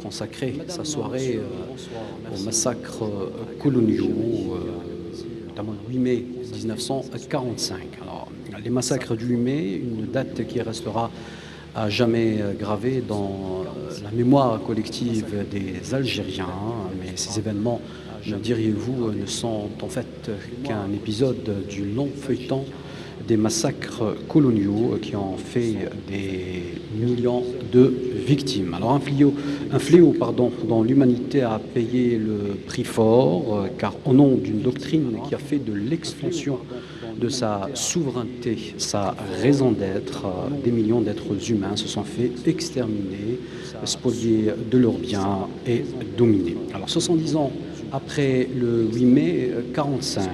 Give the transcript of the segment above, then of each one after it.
consacré sa soirée aux massacres coloniaux, notamment le 8 mai 1945. Alors, les massacres du 8 mai, une date qui restera à jamais gravée dans la mémoire collective des Algériens, mais ces événements, diriez-vous, ne sont en fait qu'un épisode du long feuilleton des massacres coloniaux qui ont fait des millions de victimes. Alors un fléau dont l'humanité a payé le prix fort, car au nom d'une doctrine qui a fait de l'extension de sa souveraineté, sa raison d'être, des millions d'êtres humains se sont fait exterminer, spolier de leurs biens et dominés. Alors 70 ans après le 8 mai 45,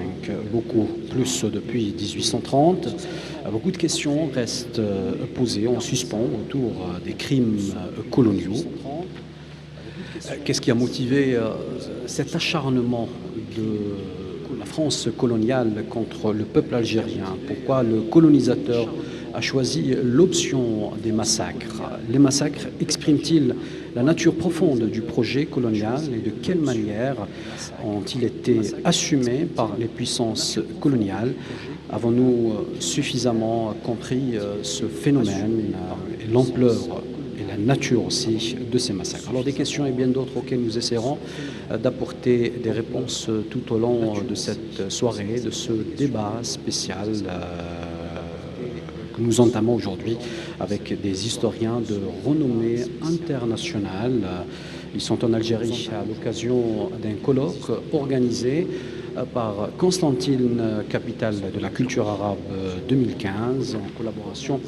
beaucoup plus depuis 1830, beaucoup de questions restent posées en suspens autour des crimes coloniaux. Qu'est-ce qui a motivé cet acharnement de la France coloniale contre le peuple algérien? Pourquoi le colonisateur a choisi l'option des massacres? Les massacres expriment-ils la nature profonde du projet colonial et de quelle manière ont-ils été assumés par les puissances coloniales? Avons-nous suffisamment compris ce phénomène et l'ampleur et la nature aussi de ces massacres? Alors des questions et bien d'autres auxquelles nous essaierons d'apporter des réponses tout au long de cette soirée, de ce débat spécial que nous entamons aujourd'hui avec des historiens de renommée internationale. Ils sont en Algérie à l'occasion d'un colloque organisé par Constantine, capitale de la culture arabe 2015, en collaboration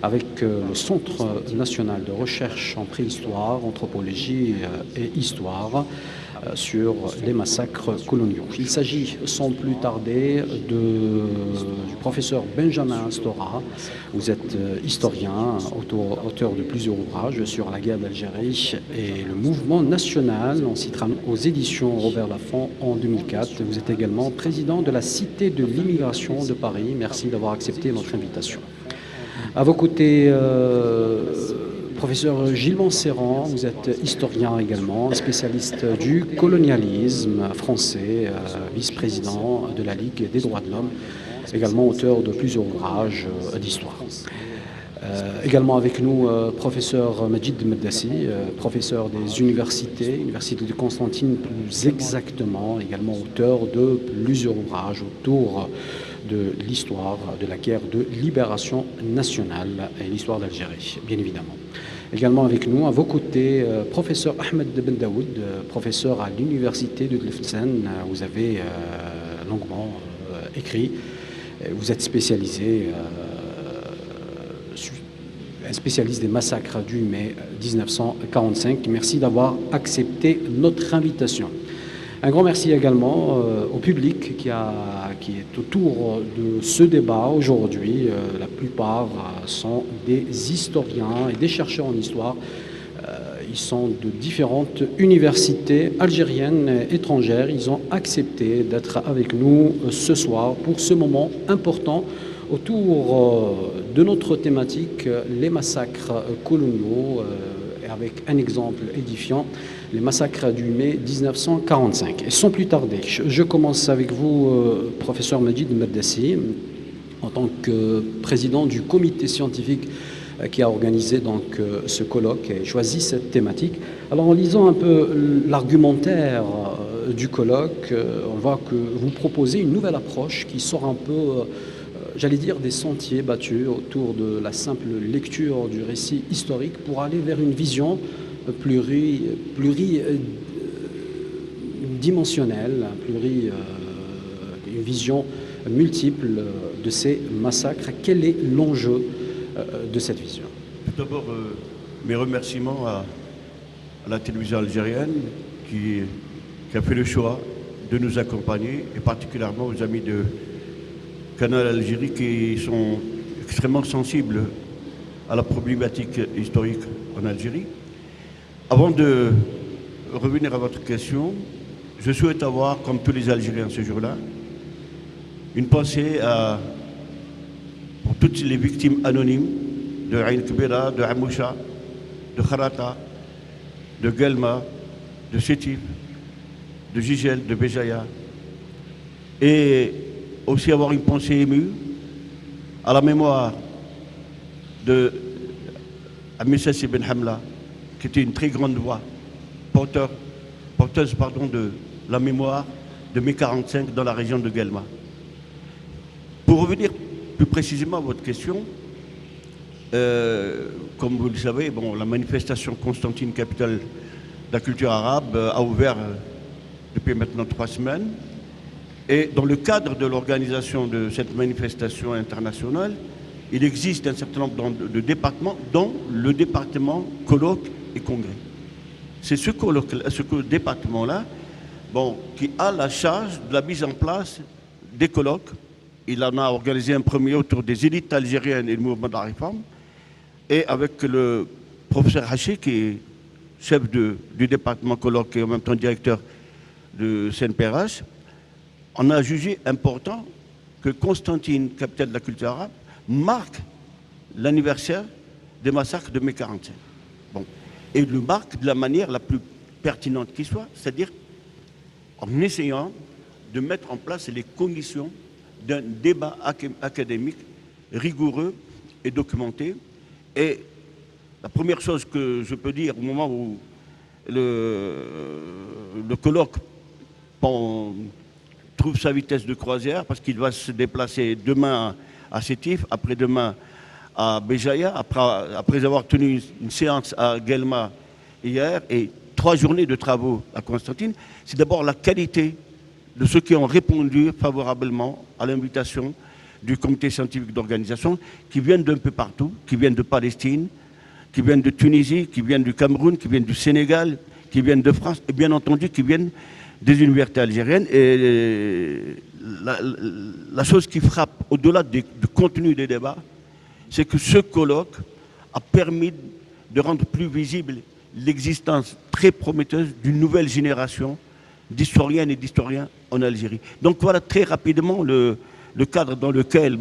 avec le Centre national de recherche en préhistoire, anthropologie et histoire sur les massacres coloniaux. Il s'agit sans plus tarder du professeur Benjamin Astora. Vous êtes historien, auteur de plusieurs ouvrages sur la guerre d'Algérie et le mouvement national. On citera aux éditions Robert Laffont en 2004. Vous êtes également président de la Cité de l'immigration de Paris. Merci d'avoir accepté notre invitation. À vos côtés, professeur Gilles Montserrand, vous êtes historien également, spécialiste du colonialisme français, vice-président de la Ligue des droits de l'homme, également auteur de plusieurs ouvrages d'histoire. Également avec nous, professeur Majid Meddassi, professeur des universités de Constantine plus exactement, également auteur de plusieurs ouvrages autour de l'histoire de la guerre de libération nationale et l'histoire d'Algérie, bien évidemment. Également avec nous, à vos côtés, professeur Ahmed Ben Daoud, professeur à l'université de Tlemcen. Vous avez longuement écrit, vous êtes spécialisé, un spécialiste des massacres du mai 1945. Merci d'avoir accepté notre invitation. Un grand merci également au public qui est autour de ce débat aujourd'hui. La plupart sont des historiens et des chercheurs en histoire. Ils sont de différentes universités algériennes et étrangères. Ils ont accepté d'être avec nous ce soir pour ce moment important autour de notre thématique, les massacres coloniaux, avec un exemple édifiant, les massacres du mai 1945. Et sans plus tarder, je commence avec vous, professeur Majid Meddassi, en tant que président du comité scientifique qui a organisé donc ce colloque et choisi cette thématique. Alors en lisant un peu l'argumentaire du colloque, on voit que vous proposez une nouvelle approche qui sort un peu, j'allais dire, des sentiers battus autour de la simple lecture du récit historique pour aller vers une vision pluridimensionnelle, une vision multiple de ces massacres. Quel est l'enjeu de cette vision? Tout d'abord, mes remerciements à la télévision algérienne qui a fait le choix de nous accompagner, et particulièrement aux amis de Canal Algérie qui sont extrêmement sensibles à la problématique historique en Algérie. Avant de revenir à votre question, je souhaite avoir, comme tous les Algériens ce jour-là, une pensée pour toutes les victimes anonymes de Ain Kbira, de Amoucha, de Kharata, de Guelma, de Sétif, de Gigel, de Béjaïa, et aussi avoir une pensée émue à la mémoire de Amissas Ibn Hamla, qui était une très grande voix, porteuse de la mémoire de mai 45 dans la région de Guelma. Pour revenir plus précisément à votre question, comme vous le savez, bon, la manifestation Constantine, capitale de la culture arabe, a ouvert depuis maintenant 3 semaines. Et dans le cadre de l'organisation de cette manifestation internationale, il existe un certain nombre de départements, dont le département colloque et congrès. C'est ce département-là qui a la charge de la mise en place des colloques. Il en a organisé un premier autour des élites algériennes et le mouvement de la réforme. Et avec le professeur Haché, qui est chef du département colloque et en même temps directeur de CNPRH, on a jugé important que Constantine, capitale de la culture arabe, marque l'anniversaire des massacres de mai 45. Bon. Et le marque de la manière la plus pertinente qui soit, c'est-à-dire en essayant de mettre en place les conditions d'un débat académique rigoureux et documenté. Et la première chose que je peux dire au moment où le colloque trouve sa vitesse de croisière, parce qu'il va se déplacer demain à Sétif, après-demain à Béjaïa, après avoir tenu une séance à Guelma hier et 3 journées de travaux à Constantine, c'est d'abord la qualité de ceux qui ont répondu favorablement à l'invitation du comité scientifique d'organisation, qui viennent d'un peu partout, qui viennent de Palestine, qui viennent de Tunisie, qui viennent du Cameroun, qui viennent du Sénégal, qui viennent de France, et bien entendu qui viennent des universités algériennes. Et la chose qui frappe au-delà du contenu des débats, c'est que ce colloque a permis de rendre plus visible l'existence très prometteuse d'une nouvelle génération d'historiennes et d'historiens en Algérie. Donc voilà très rapidement le cadre dans lequel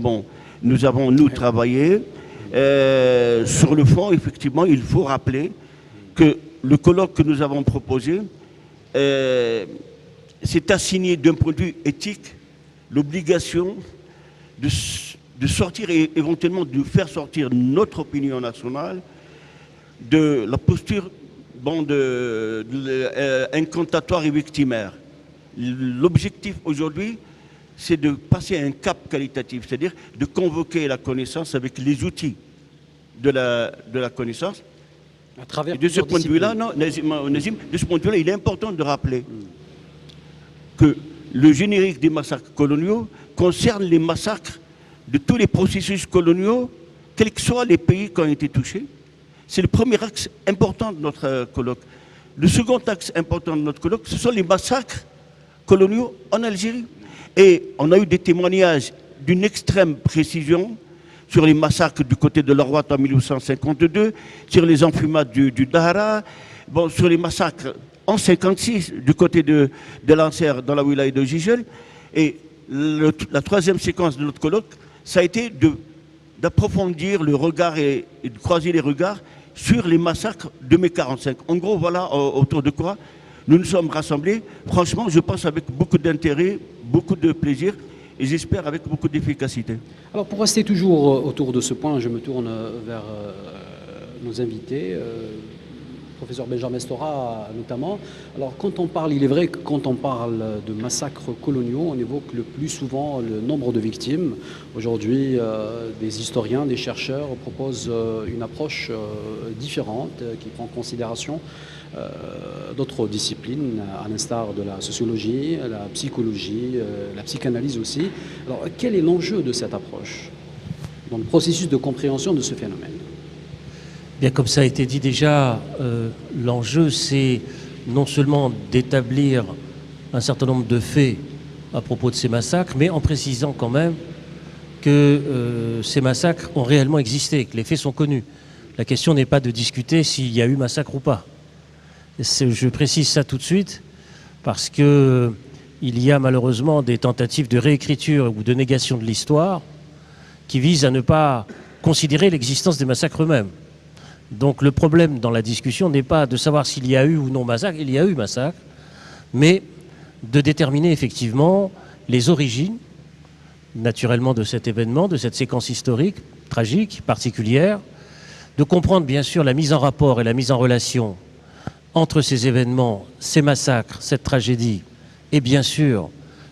nous avons travaillé. Sur le fond, effectivement, il faut rappeler que le colloque que nous avons proposé s'est assigné d'un point de vue éthique l'obligation de sortir et éventuellement de faire sortir notre opinion nationale de la posture incantatoire et victimaire. L'objectif aujourd'hui, c'est de passer à un cap qualitatif, c'est-à-dire de convoquer la connaissance avec les outils de la connaissance. À travers et de ce point de vue-là, de ce point de vue-là, il est important de rappeler que le générique des massacres coloniaux concerne les massacres de tous les processus coloniaux, quels que soient les pays qui ont été touchés. C'est le premier axe important de notre colloque. Le second axe important de notre colloque, ce sont les massacres coloniaux en Algérie. Et on a eu des témoignages d'une extrême précision sur les massacres du côté de Lorwat en 1852, sur les enfumades du Dahra, sur les massacres en 1956 du côté de Lancer dans la wilaya de Gigel. Et la troisième séquence de notre colloque, ça a été d'approfondir le regard et de croiser les regards sur les massacres de mai 45. En gros, voilà autour de quoi nous nous sommes rassemblés. Franchement, je pense avec beaucoup d'intérêt, beaucoup de plaisir et j'espère avec beaucoup d'efficacité. Alors pour rester toujours autour de ce point, je me tourne vers nos invités. Professeur Benjamin Stora notamment. Alors quand on parle, il est vrai que quand on parle de massacres coloniaux, on évoque le plus souvent le nombre de victimes. Aujourd'hui, des historiens, des chercheurs proposent une approche différente qui prend en considération d'autres disciplines, à l'instar de la sociologie, la psychologie, la psychanalyse aussi. Alors quel est l'enjeu de cette approche dans le processus de compréhension de ce phénomène ? Bien, comme ça a été dit déjà, l'enjeu, c'est non seulement d'établir un certain nombre de faits à propos de ces massacres, mais en précisant quand même que ces massacres ont réellement existé, que les faits sont connus. La question n'est pas de discuter s'il y a eu massacre ou pas. Je précise ça tout de suite, parce qu'il y a malheureusement des tentatives de réécriture ou de négation de l'histoire qui visent à ne pas considérer l'existence des massacres eux-mêmes. Donc le problème dans la discussion n'est pas de savoir s'il y a eu ou non massacre, il y a eu massacre, mais de déterminer effectivement les origines, naturellement, de cet événement, de cette séquence historique, tragique, particulière, de comprendre bien sûr la mise en rapport et la mise en relation entre ces événements, ces massacres, cette tragédie, et bien sûr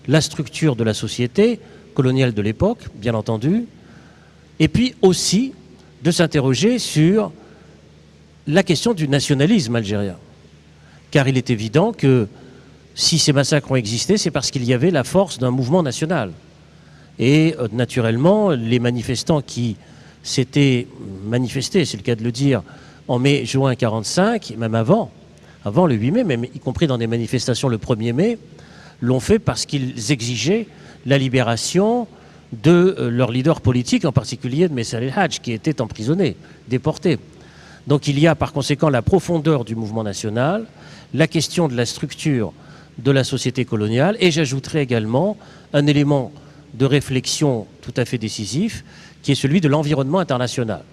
la structure de la société coloniale de l'époque, bien entendu, et puis aussi de s'interroger sur la question du nationalisme algérien. Car il est évident que si ces massacres ont existé, c'est parce qu'il y avait la force d'un mouvement national. Et naturellement, les manifestants qui s'étaient manifestés, c'est le cas de le dire, en mai-juin 1945, même avant le 8 mai, même y compris dans des manifestations le 1er mai, l'ont fait parce qu'ils exigeaient la libération de leur leader politique, en particulier de Messal El-Hadj, qui était emprisonné, déporté. Donc il y a par conséquent la profondeur du mouvement national, la question de la structure de la société coloniale, et j'ajouterai également un élément de réflexion tout à fait décisif, qui est celui de l'environnement international.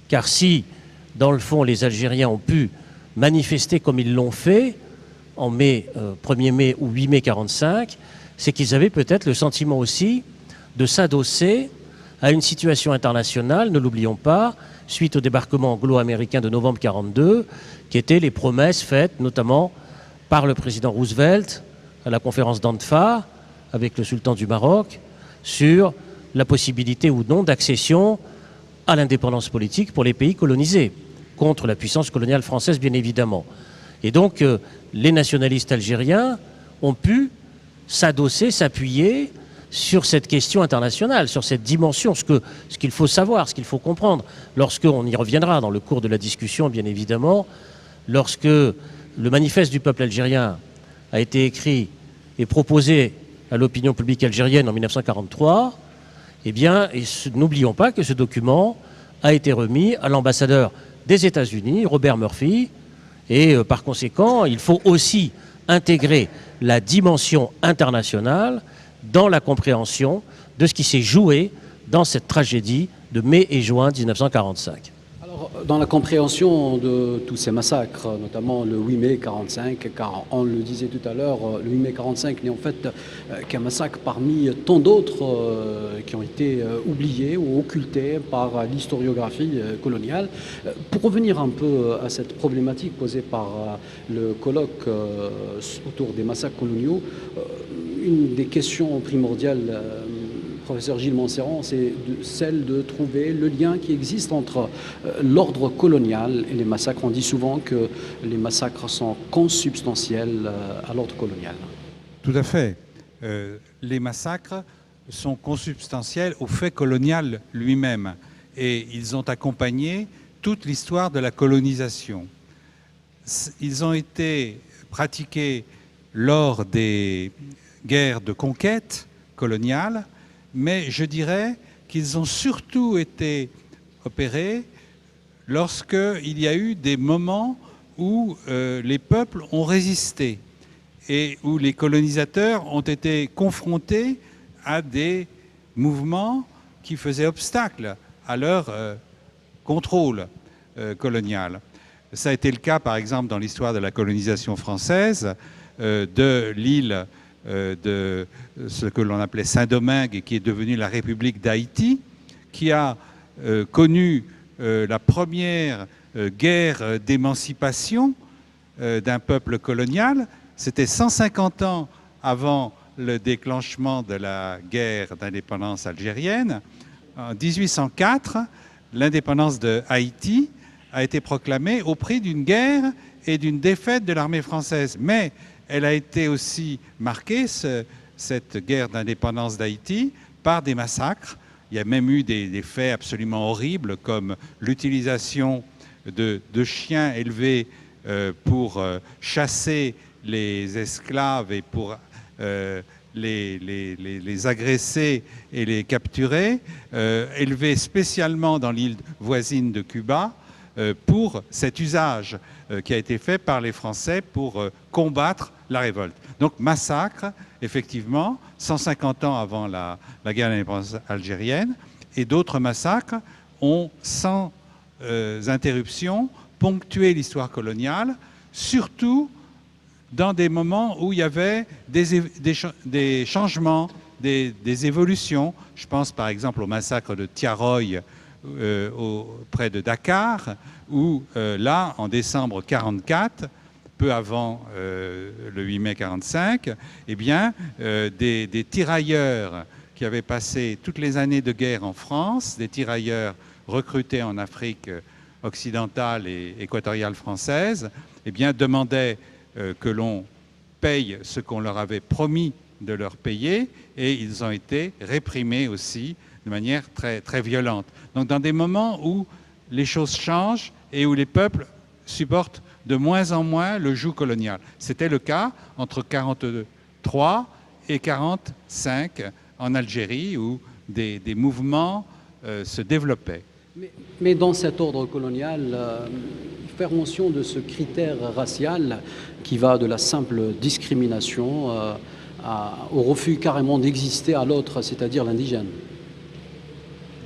Car si, dans le fond, les Algériens ont pu manifester comme ils l'ont fait, en mai, 1er mai ou 8 mai 1945, c'est qu'ils avaient peut-être le sentiment aussi de s'adosser à une situation internationale, ne l'oublions pas, suite au débarquement anglo-américain de novembre 1942, qui étaient les promesses faites notamment par le président Roosevelt à la conférence d'Anfa avec le sultan du Maroc sur la possibilité ou non d'accession à l'indépendance politique pour les pays colonisés, contre la puissance coloniale française bien évidemment. Et donc les nationalistes algériens ont pu s'adosser, s'appuyer sur cette question internationale, sur cette dimension, ce qu'il faut savoir, ce qu'il faut comprendre, lorsqu'on y reviendra dans le cours de la discussion, bien évidemment, lorsque le manifeste du peuple algérien a été écrit et proposé à l'opinion publique algérienne en 1943, eh bien, n'oublions pas que ce document a été remis à l'ambassadeur des États-Unis, Robert Murphy, et par conséquent, il faut aussi intégrer la dimension internationale dans la compréhension de ce qui s'est joué dans cette tragédie de mai et juin 1945. Alors, dans la compréhension de tous ces massacres, notamment le 8 mai 1945, car on le disait tout à l'heure, le 8 mai 1945 n'est en fait qu'un massacre parmi tant d'autres qui ont été oubliés ou occultés par l'historiographie coloniale. Pour revenir un peu à cette problématique posée par le colloque autour des massacres coloniaux, une des questions primordiales, professeur Gilles Montserrand, c'est celle de trouver le lien qui existe entre l'ordre colonial et les massacres. On dit souvent que les massacres sont consubstantiels à l'ordre colonial. Tout à fait. Les massacres sont consubstantiels au fait colonial lui-même et ils ont accompagné toute l'histoire de la colonisation. Ils ont été pratiqués lors des guerres de conquête coloniale, mais je dirais qu'ils ont surtout été opérés lorsqu'il y a eu des moments où les peuples ont résisté et où les colonisateurs ont été confrontés à des mouvements qui faisaient obstacle à leur contrôle colonial. Ça a été le cas, par exemple, dans l'histoire de la colonisation française, de l'île de ce que l'on appelait Saint-Domingue et qui est devenue la République d'Haïti, qui a connu la première guerre d'émancipation d'un peuple colonial. C'était 150 ans avant le déclenchement de la guerre d'indépendance algérienne. En 1804, l'indépendance de Haïti a été proclamée au prix d'une guerre et d'une défaite de l'armée française. Mais elle a été aussi marquée, cette guerre d'indépendance d'Haïti, par des massacres. Il y a même eu des faits absolument horribles, comme l'utilisation de chiens élevés pour chasser les esclaves et pour les agresser et les capturer, élevés spécialement dans l'île voisine de Cuba, pour cet usage qui a été fait par les Français pour combattre la révolte. Donc massacre, effectivement, 150 ans avant la guerre d'indépendance algérienne, et d'autres massacres ont, sans interruptions ponctuaient l'histoire coloniale, surtout dans des moments où il y avait des changements, des évolutions. Je pense par exemple au massacre de Tiaroy près de Dakar, où là, en décembre 1944, peu avant le 8 mai 1945, eh bien, des tirailleurs qui avaient passé toutes les années de guerre en France, des tirailleurs recrutés en Afrique occidentale et équatoriale française, eh bien, demandaient que l'on paye ce qu'on leur avait promis de leur payer, et ils ont été réprimés aussi de manière très, très violente. Donc dans des moments où les choses changent et où les peuples supportent de moins en moins le joug colonial. C'était le cas entre 1943 et 1945 en Algérie, où des mouvements se développaient. Mais dans cet ordre colonial, faire mention de ce critère racial qui va de la simple discrimination au refus carrément d'exister à l'autre, c'est-à-dire l'indigène.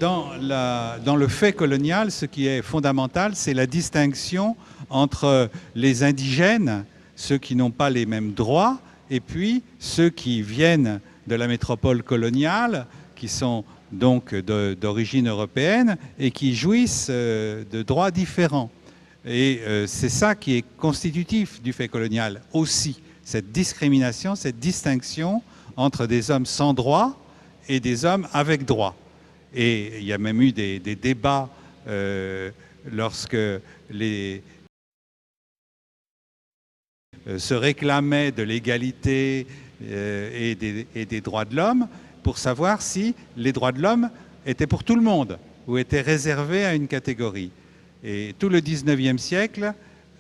Dans le fait colonial, ce qui est fondamental, c'est la distinction entre les indigènes, ceux qui n'ont pas les mêmes droits, et puis ceux qui viennent de la métropole coloniale, qui sont donc d'origine européenne et qui jouissent de droits différents. Et c'est ça qui est constitutif du fait colonial aussi, cette discrimination, cette distinction entre des hommes sans droit et des hommes avec droit. Et il y a même eu des débats lorsque se réclamaient de l'égalité et des droits de l'homme, pour savoir si les droits de l'homme étaient pour tout le monde ou étaient réservés à une catégorie. Et tout le 19e siècle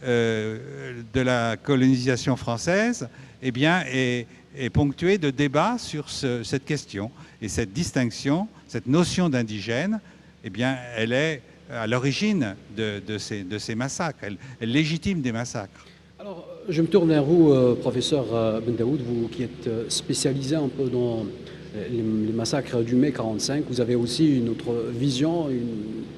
de la colonisation française eh bien, est ponctué de débats sur cette question. Et cette distinction, cette notion d'indigène, eh bien, elle est à l'origine de ces massacres. Elle légitime des massacres. Alors, je me tourne vers vous, professeur Bendaoud, vous qui êtes spécialisé un peu dans les massacres du mai 1945. Vous avez aussi une autre vision,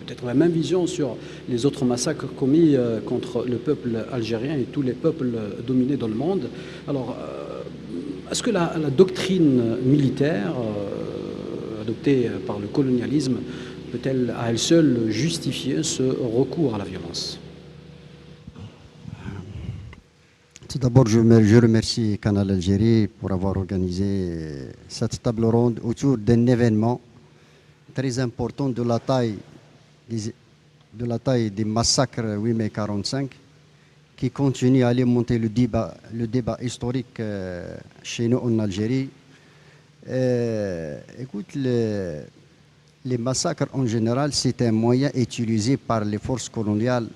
peut-être la même vision sur les autres massacres commis contre le peuple algérien et tous les peuples dominés dans le monde. Alors, est-ce que la doctrine militaire adoptée par le colonialisme peut-elle à elle seule justifier ce recours à la violence ? Tout d'abord, je remercie Canal Algérie pour avoir organisé cette table ronde autour d'un événement très important de la taille des massacres 8 mai 1945 qui continue à alimenter le débat historique chez nous en Algérie. Écoute, les massacres en général, c'est un moyen utilisé par les forces coloniales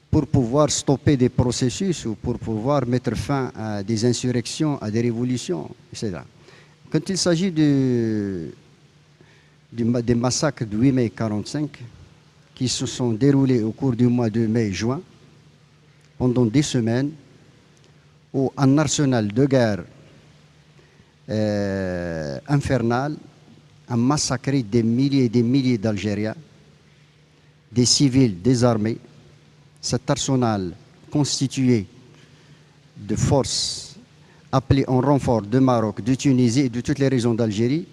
pour pouvoir stopper des processus ou pour pouvoir mettre fin à des insurrections, à des révolutions, etc. Quand il s'agit des massacres du 8 mai 1945 qui se sont déroulés au cours du mois de mai-juin, pendant des semaines, où un arsenal de guerre infernal a massacré des milliers et des milliers d'Algériens, des civils désarmés. Cet arsenal constitué de forces appelées en renfort de Maroc, de Tunisie et de toutes les régions d'Algérie,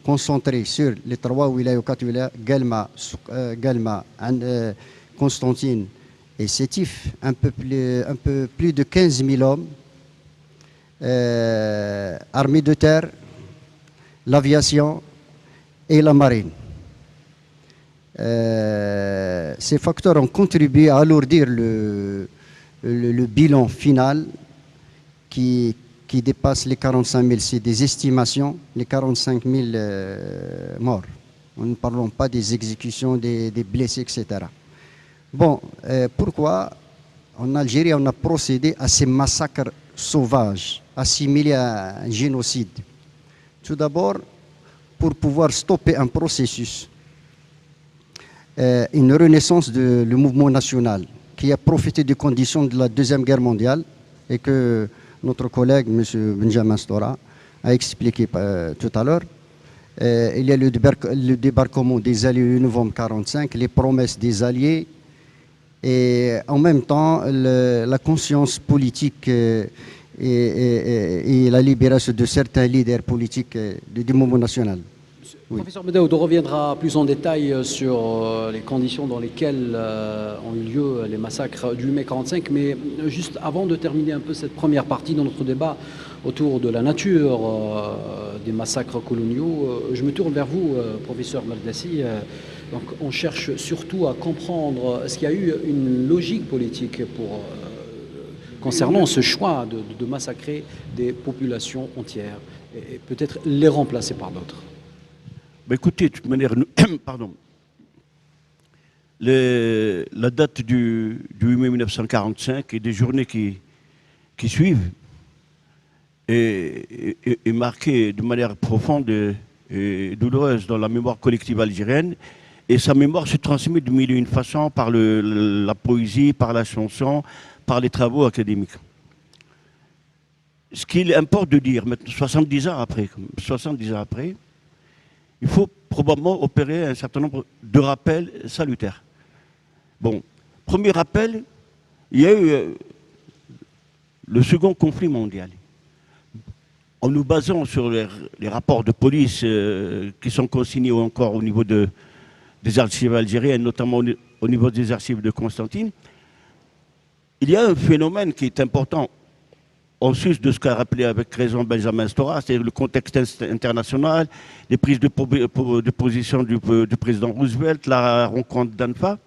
concentrées sur les trois wilayas, Guelma, Constantine et Sétif, un peu plus de 15 000 hommes, armée de terre, l'aviation et la marine. Ces facteurs ont contribué à alourdir le bilan final qui dépasse les 45 000. C'est des estimations, les 45 000 morts. Nous ne parlons pas des exécutions, des blessés, etc. Bon, pourquoi en Algérie on a procédé à ces massacres sauvages, assimilés à un génocide? Tout d'abord, pour pouvoir stopper un processus, une renaissance du mouvement national qui a profité des conditions de la Deuxième Guerre mondiale et que notre collègue, M. Benjamin Stora, a expliqué tout à l'heure. Il y a le débarquement des Alliés le novembre 1945, les promesses des Alliés, et en même temps la conscience politique et la libération de certains leaders politiques du mouvement national. Oui. Professeur Medaoud, on reviendra plus en détail sur les conditions dans lesquelles ont eu lieu les massacres du 8 mai 1945, mais juste avant de terminer un peu cette première partie de notre débat autour de la nature des massacres coloniaux, je me tourne vers vous, professeur Maldassi. Donc on cherche surtout à comprendre, est-ce qu'il y a eu une logique politique concernant ce choix de massacrer des populations entières et peut-être les remplacer par d'autres? Ben écoutez, de toute manière, pardon, la date du 8 mai 1945 et des journées qui suivent est marquée de manière profonde et douloureuse dans la mémoire collective algérienne. Et sa mémoire se transmet de mille et une façons par la poésie, par la chanson, par les travaux académiques. Ce qu'il importe de dire, maintenant, 70 ans après, il faut probablement opérer un certain nombre de rappels salutaires. Bon, premier rappel, il y a eu le second conflit mondial. En nous basant sur les rapports de police qui sont consignés encore au niveau des archives algériennes, notamment au niveau des archives de Constantine, il y a un phénomène qui est important en sus de ce qu'a rappelé avec raison Benjamin Stora, c'est-à-dire le contexte international, les prises de position du président Roosevelt, la rencontre d'Anfa.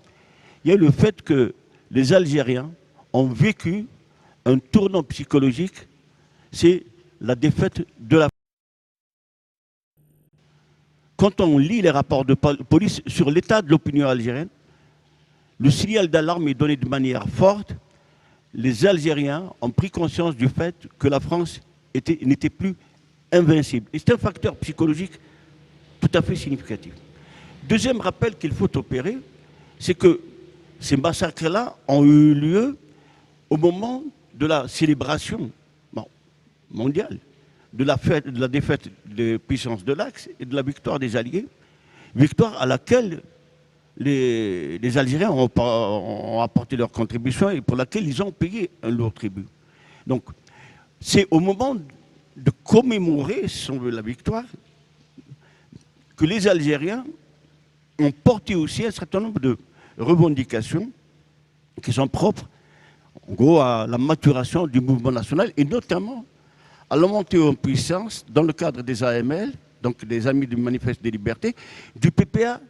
Il y a le fait que les Algériens ont vécu un tournant psychologique, c'est la défaite de la... Quand on lit les rapports de police sur l'état de l'opinion algérienne, le signal d'alarme est donné de manière forte. Les Algériens ont pris conscience du fait que la France n'était plus invincible. Et c'est un facteur psychologique tout à fait significatif. Deuxième rappel qu'il faut opérer, c'est que ces massacres-là ont eu lieu au moment de la célébration mondiale, de la défaite des puissances de l'Axe et de la victoire des Alliés, victoire à laquelle les Algériens ont apporté leur contribution et pour laquelle ils ont payé un lourd tribut. Donc, c'est au moment de commémorer la victoire que les Algériens ont porté aussi un certain nombre de revendications qui sont propres, en gros, à la maturation du mouvement national et notamment à la montée en puissance dans le cadre des AML, donc des Amis du Manifeste des Libertés, du PPA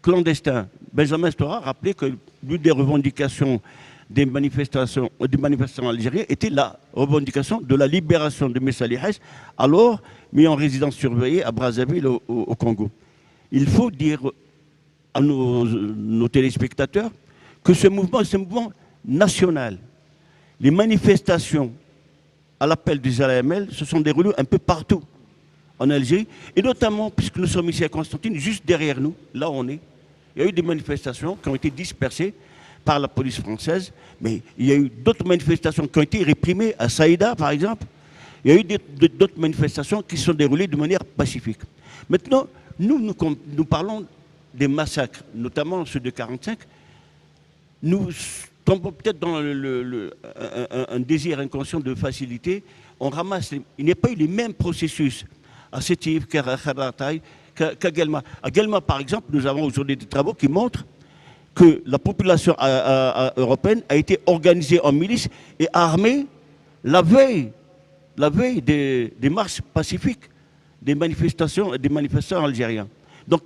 clandestin. Benjamin Stora rappelait que l'une des revendications des manifestants algériens était la revendication de la libération de Messa Lihes, alors mis en résidence surveillée à Brazzaville au Congo. Il faut dire à nos téléspectateurs que ce mouvement, c'est un mouvement national. Les manifestations à l'appel des AML se sont déroulées un peu partout en Algérie, et notamment, puisque nous sommes ici à Constantine, juste derrière nous, là où on est, il y a eu des manifestations qui ont été dispersées par la police française, mais il y a eu d'autres manifestations qui ont été réprimées à Saïda, par exemple. Il y a eu d'autres manifestations qui se sont déroulées de manière pacifique. Maintenant, nous parlons des massacres, notamment ceux de 1945. Nous tombons peut-être dans un désir inconscient de facilité. On ramasse, il n'y a pas eu les mêmes processus à Sétif, qu'à Kharataï, qu'à Guelma. À Guelma, par exemple, nous avons aujourd'hui des travaux qui montrent que la population européenne a été organisée en milice et armée la veille des marches pacifiques des manifestants algériens. Donc,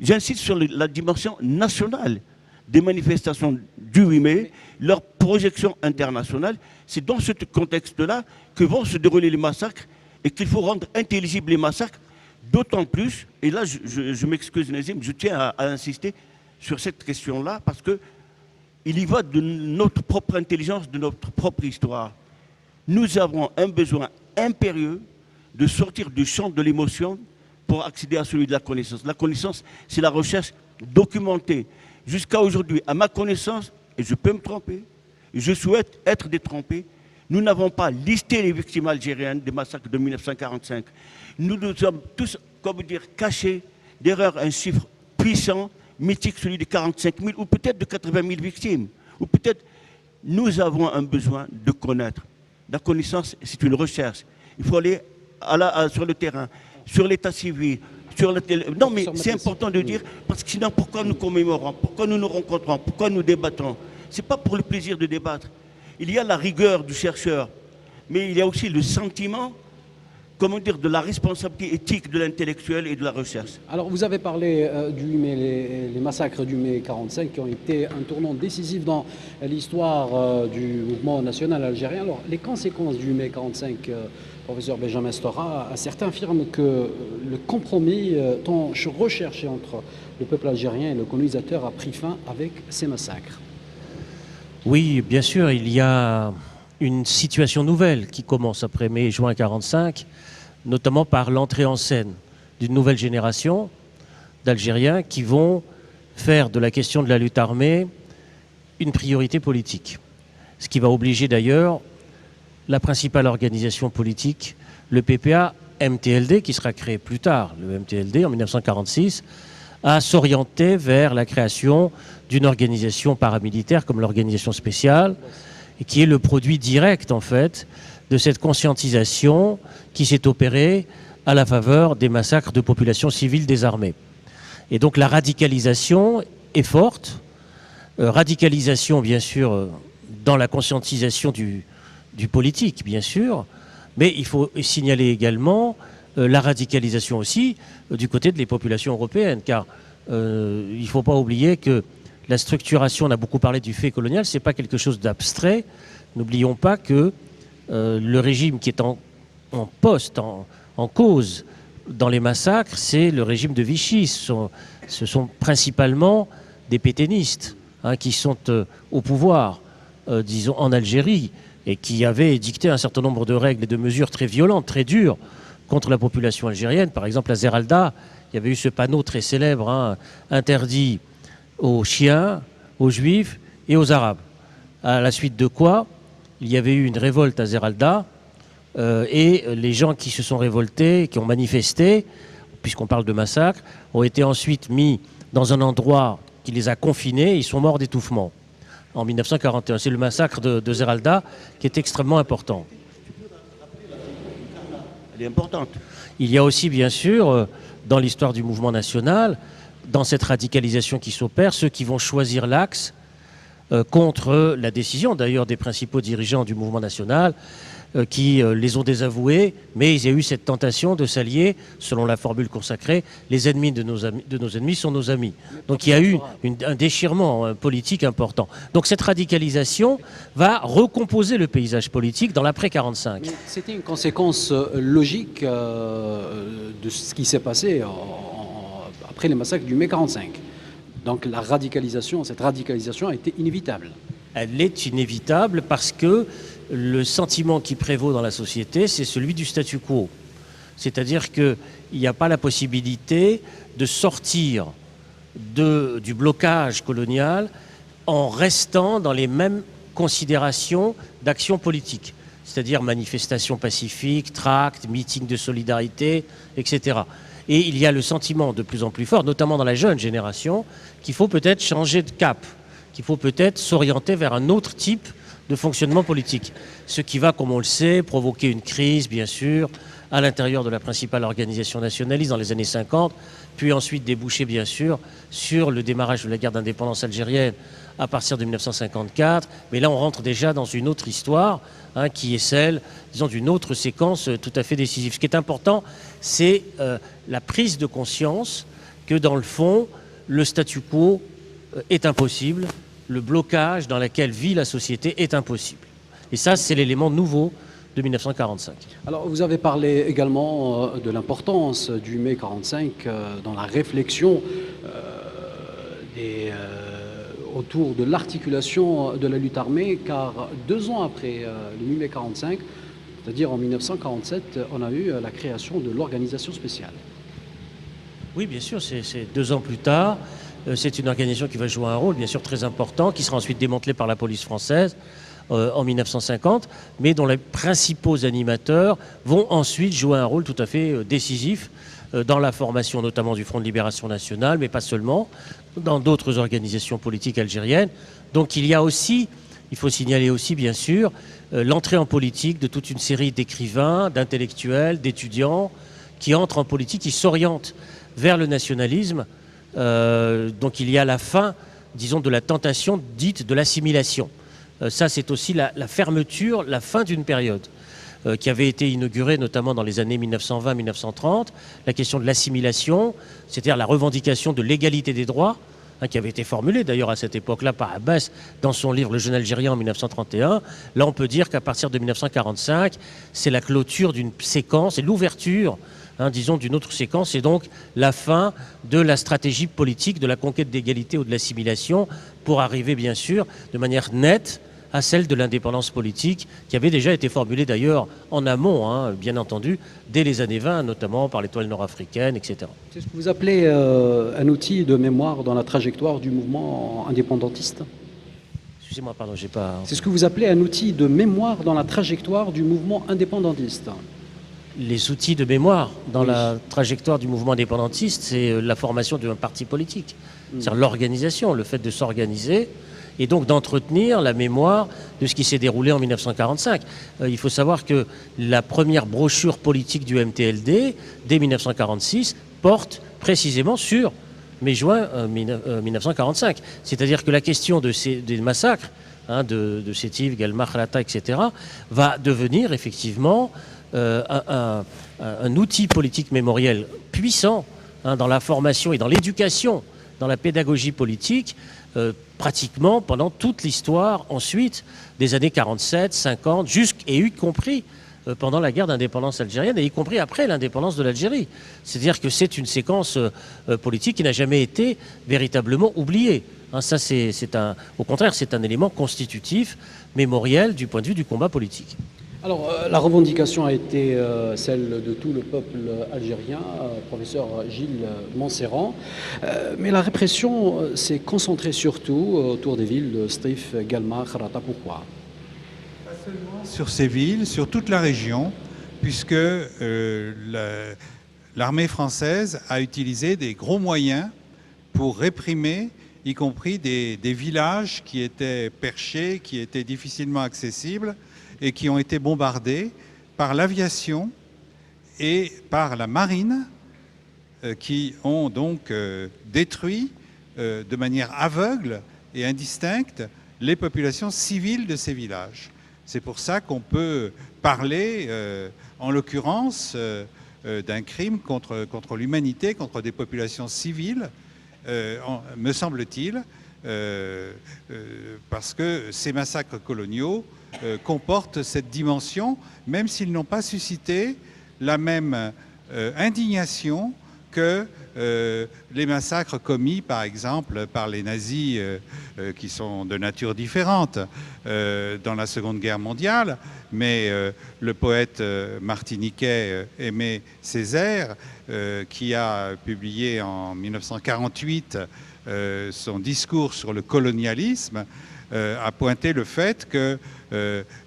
j'insiste sur la dimension nationale des manifestations du 8 mai, leur projection internationale. C'est dans ce contexte-là que vont se dérouler les massacres et qu'il faut rendre intelligibles les massacres, d'autant plus, et là je m'excuse Nazim, je tiens à insister sur cette question-là parce qu'il y va de notre propre intelligence, de notre propre histoire. Nous avons un besoin impérieux de sortir du champ de l'émotion pour accéder à celui de la connaissance. La connaissance, c'est la recherche documentée. Jusqu'à aujourd'hui, à ma connaissance, et je peux me tromper, et je souhaite être détrompé, nous n'avons pas listé les victimes algériennes des massacres de 1945. Nous nous sommes tous comment dire, caché derrière un chiffre puissant, mythique, celui de 45 000 ou peut-être de 80 000 victimes. Ou peut-être nous avons un besoin de connaître. La connaissance, c'est une recherche. Il faut aller sur le terrain, sur l'état civil, sur la télé. Non, mais c'est important de dire, parce que sinon, pourquoi nous commémorons, pourquoi nous nous rencontrons, pourquoi nous débattons? Ce n'est pas pour le plaisir de débattre. Il y a la rigueur du chercheur, mais il y a aussi le sentiment, comment dire, de la responsabilité éthique de l'intellectuel et de la recherche. Alors, vous avez parlé du 8 mai, les massacres du mai 45 qui ont été un tournant décisif dans l'histoire du mouvement national algérien. Alors, les conséquences du mai 45, professeur Benjamin Stora, certains affirment que le compromis tant recherché entre le peuple algérien et le colonisateur a pris fin avec ces massacres. Oui, bien sûr, il y a une situation nouvelle qui commence après mai-juin 1945, notamment par l'entrée en scène d'une nouvelle génération d'Algériens qui vont faire de la question de la lutte armée une priorité politique. Ce qui va obliger d'ailleurs la principale organisation politique, le PPA-MTLD, qui sera créé plus tard, le MTLD en 1946, à s'orienter vers la création d'une organisation paramilitaire comme l'organisation spéciale, et qui est le produit direct, en fait, de cette conscientisation qui s'est opérée à la faveur des massacres de populations civiles désarmées. Et donc la radicalisation est forte, radicalisation, bien sûr, dans la conscientisation du politique, bien sûr, mais il faut signaler également la radicalisation aussi du côté des populations européennes, car il ne faut pas oublier que la structuration, on a beaucoup parlé du fait colonial, ce n'est pas quelque chose d'abstrait. N'oublions pas que le régime qui est en poste, en cause dans les massacres, c'est le régime de Vichy. Ce sont principalement des pétainistes qui sont au pouvoir, disons, en Algérie, et qui avaient dicté un certain nombre de règles et de mesures très violentes, très dures, contre la population algérienne. Par exemple, à Zeralda, il y avait eu ce panneau très célèbre, interdit aux chiens, aux juifs et aux arabes. À la suite de quoi, il y avait eu une révolte à Zeralda, et les gens qui se sont révoltés, qui ont manifesté, puisqu'on parle de massacre, ont été ensuite mis dans un endroit qui les a confinés, ils sont morts d'étouffement en 1941. C'est le massacre de Zeralda qui est extrêmement important. Elle est importante. Il y a aussi, bien sûr, dans l'histoire du mouvement national, dans cette radicalisation qui s'opère, ceux qui vont choisir l'axe contre la décision, d'ailleurs, des principaux dirigeants du mouvement national, qui les ont désavoués, mais il y a eu cette tentation de s'allier, selon la formule consacrée, les ennemis de nos ennemis sont nos amis. Donc il y a eu un déchirement politique important. Donc cette radicalisation va recomposer le paysage politique dans l'après-45. C'était une conséquence logique de ce qui s'est passé après les massacres du mai 45. Donc cette radicalisation a été inévitable. Elle est inévitable parce que le sentiment qui prévaut dans la société, c'est celui du statu quo. C'est-à-dire qu'il n'y a pas la possibilité de sortir du blocage colonial en restant dans les mêmes considérations d'action politique. C'est-à-dire manifestations pacifiques, tracts, meetings de solidarité, etc. Et il y a le sentiment de plus en plus fort, notamment dans la jeune génération, qu'il faut peut-être changer de cap, qu'il faut peut-être s'orienter vers un autre type de fonctionnement politique. Ce qui va, comme on le sait, provoquer une crise, bien sûr, à l'intérieur de la principale organisation nationaliste dans les années 50, puis ensuite déboucher, bien sûr, sur le démarrage de la guerre d'indépendance algérienne à partir de 1954. Mais là, on rentre déjà dans une autre histoire, qui est celle, disons, d'une autre séquence tout à fait décisive. Ce qui est important, c'est la prise de conscience que, dans le fond, le statu quo est impossible, le blocage dans lequel vit la société est impossible. Et ça, c'est l'élément nouveau de 1945. Alors, vous avez parlé également de l'importance du mai 45 dans la réflexion autour de l'articulation de la lutte armée, car 2 ans après le 8 mai 45, c'est-à-dire en 1947, on a eu la création de l'organisation spéciale. Oui, bien sûr, c'est 2 ans plus tard. C'est une organisation qui va jouer un rôle, bien sûr, très important, qui sera ensuite démantelée par la police française en 1950, mais dont les principaux animateurs vont ensuite jouer un rôle tout à fait décisif dans la formation notamment du Front de Libération Nationale, mais pas seulement, dans d'autres organisations politiques algériennes. Donc il y a aussi, il faut signaler aussi bien sûr, l'entrée en politique de toute une série d'écrivains, d'intellectuels, d'étudiants qui entrent en politique, qui s'orientent vers le nationalisme. Donc il y a la fin, disons, de la tentation dite de l'assimilation. Ça, c'est aussi la fermeture, la fin d'une période qui avait été inaugurée notamment dans les années 1920-1930, la question de l'assimilation, c'est-à-dire la revendication de l'égalité des droits, qui avait été formulée d'ailleurs à cette époque-là par Abbas dans son livre Le Jeune Algérien en 1931. Là, on peut dire qu'à partir de 1945, c'est la clôture d'une séquence et l'ouverture, disons, d'une autre séquence, et donc la fin de la stratégie politique de la conquête d'égalité ou de l'assimilation pour arriver, bien sûr, de manière nette à celle de l'indépendance politique qui avait déjà été formulée d'ailleurs en amont, bien entendu, dès les années 20, notamment par l'étoile nord-africaine, etc. C'est ce que vous appelez un outil de mémoire dans la trajectoire du mouvement indépendantiste? Excusez-moi, pardon, j'ai pas... C'est ce que vous appelez un outil de mémoire dans la trajectoire du mouvement indépendantiste? Les outils de mémoire dans la trajectoire du mouvement indépendantiste, c'est la formation d'un parti politique. C'est-à-dire l'organisation, le fait de s'organiser et donc d'entretenir la mémoire de ce qui s'est déroulé en 1945. Il faut savoir que la première brochure politique du MTLD, dès 1946, porte précisément sur mai-juin 1945. C'est-à-dire que la question des massacres, de Sétif, Guelmah, Khalata, etc., va devenir effectivement un outil politique mémoriel puissant dans la formation et dans l'éducation, dans la pédagogie politique, pratiquement pendant toute l'histoire ensuite des années 47, 50, et y compris pendant la guerre d'indépendance algérienne et y compris après l'indépendance de l'Algérie. C'est-à-dire que c'est une séquence politique qui n'a jamais été véritablement oubliée. Ça, au contraire, c'est un élément constitutif, mémoriel du point de vue du combat politique. Alors, la revendication a été celle de tout le peuple algérien, professeur Gilles Montserrand, mais la répression s'est concentrée surtout autour des villes de Sétif, Guelmah, Khalata. Pourquoi? Pas seulement sur ces villes, sur toute la région, puisque l'armée française a utilisé des gros moyens pour réprimer, y compris des villages qui étaient perchés, qui étaient difficilement accessibles, et qui ont été bombardés par l'aviation et par la marine, qui ont donc détruit de manière aveugle et indistincte les populations civiles de ces villages. C'est pour ça qu'on peut parler, en l'occurrence, d'un crime contre l'humanité, contre des populations civiles, me semble-t-il, parce que ces massacres coloniaux comportent cette dimension, même s'ils n'ont pas suscité la même indignation que les massacres commis, par exemple, par les nazis, qui sont de nature différente, dans la Seconde Guerre mondiale. Mais le poète martiniquais Aimé Césaire, qui a publié en 1948 son discours sur le colonialisme, a pointé le fait que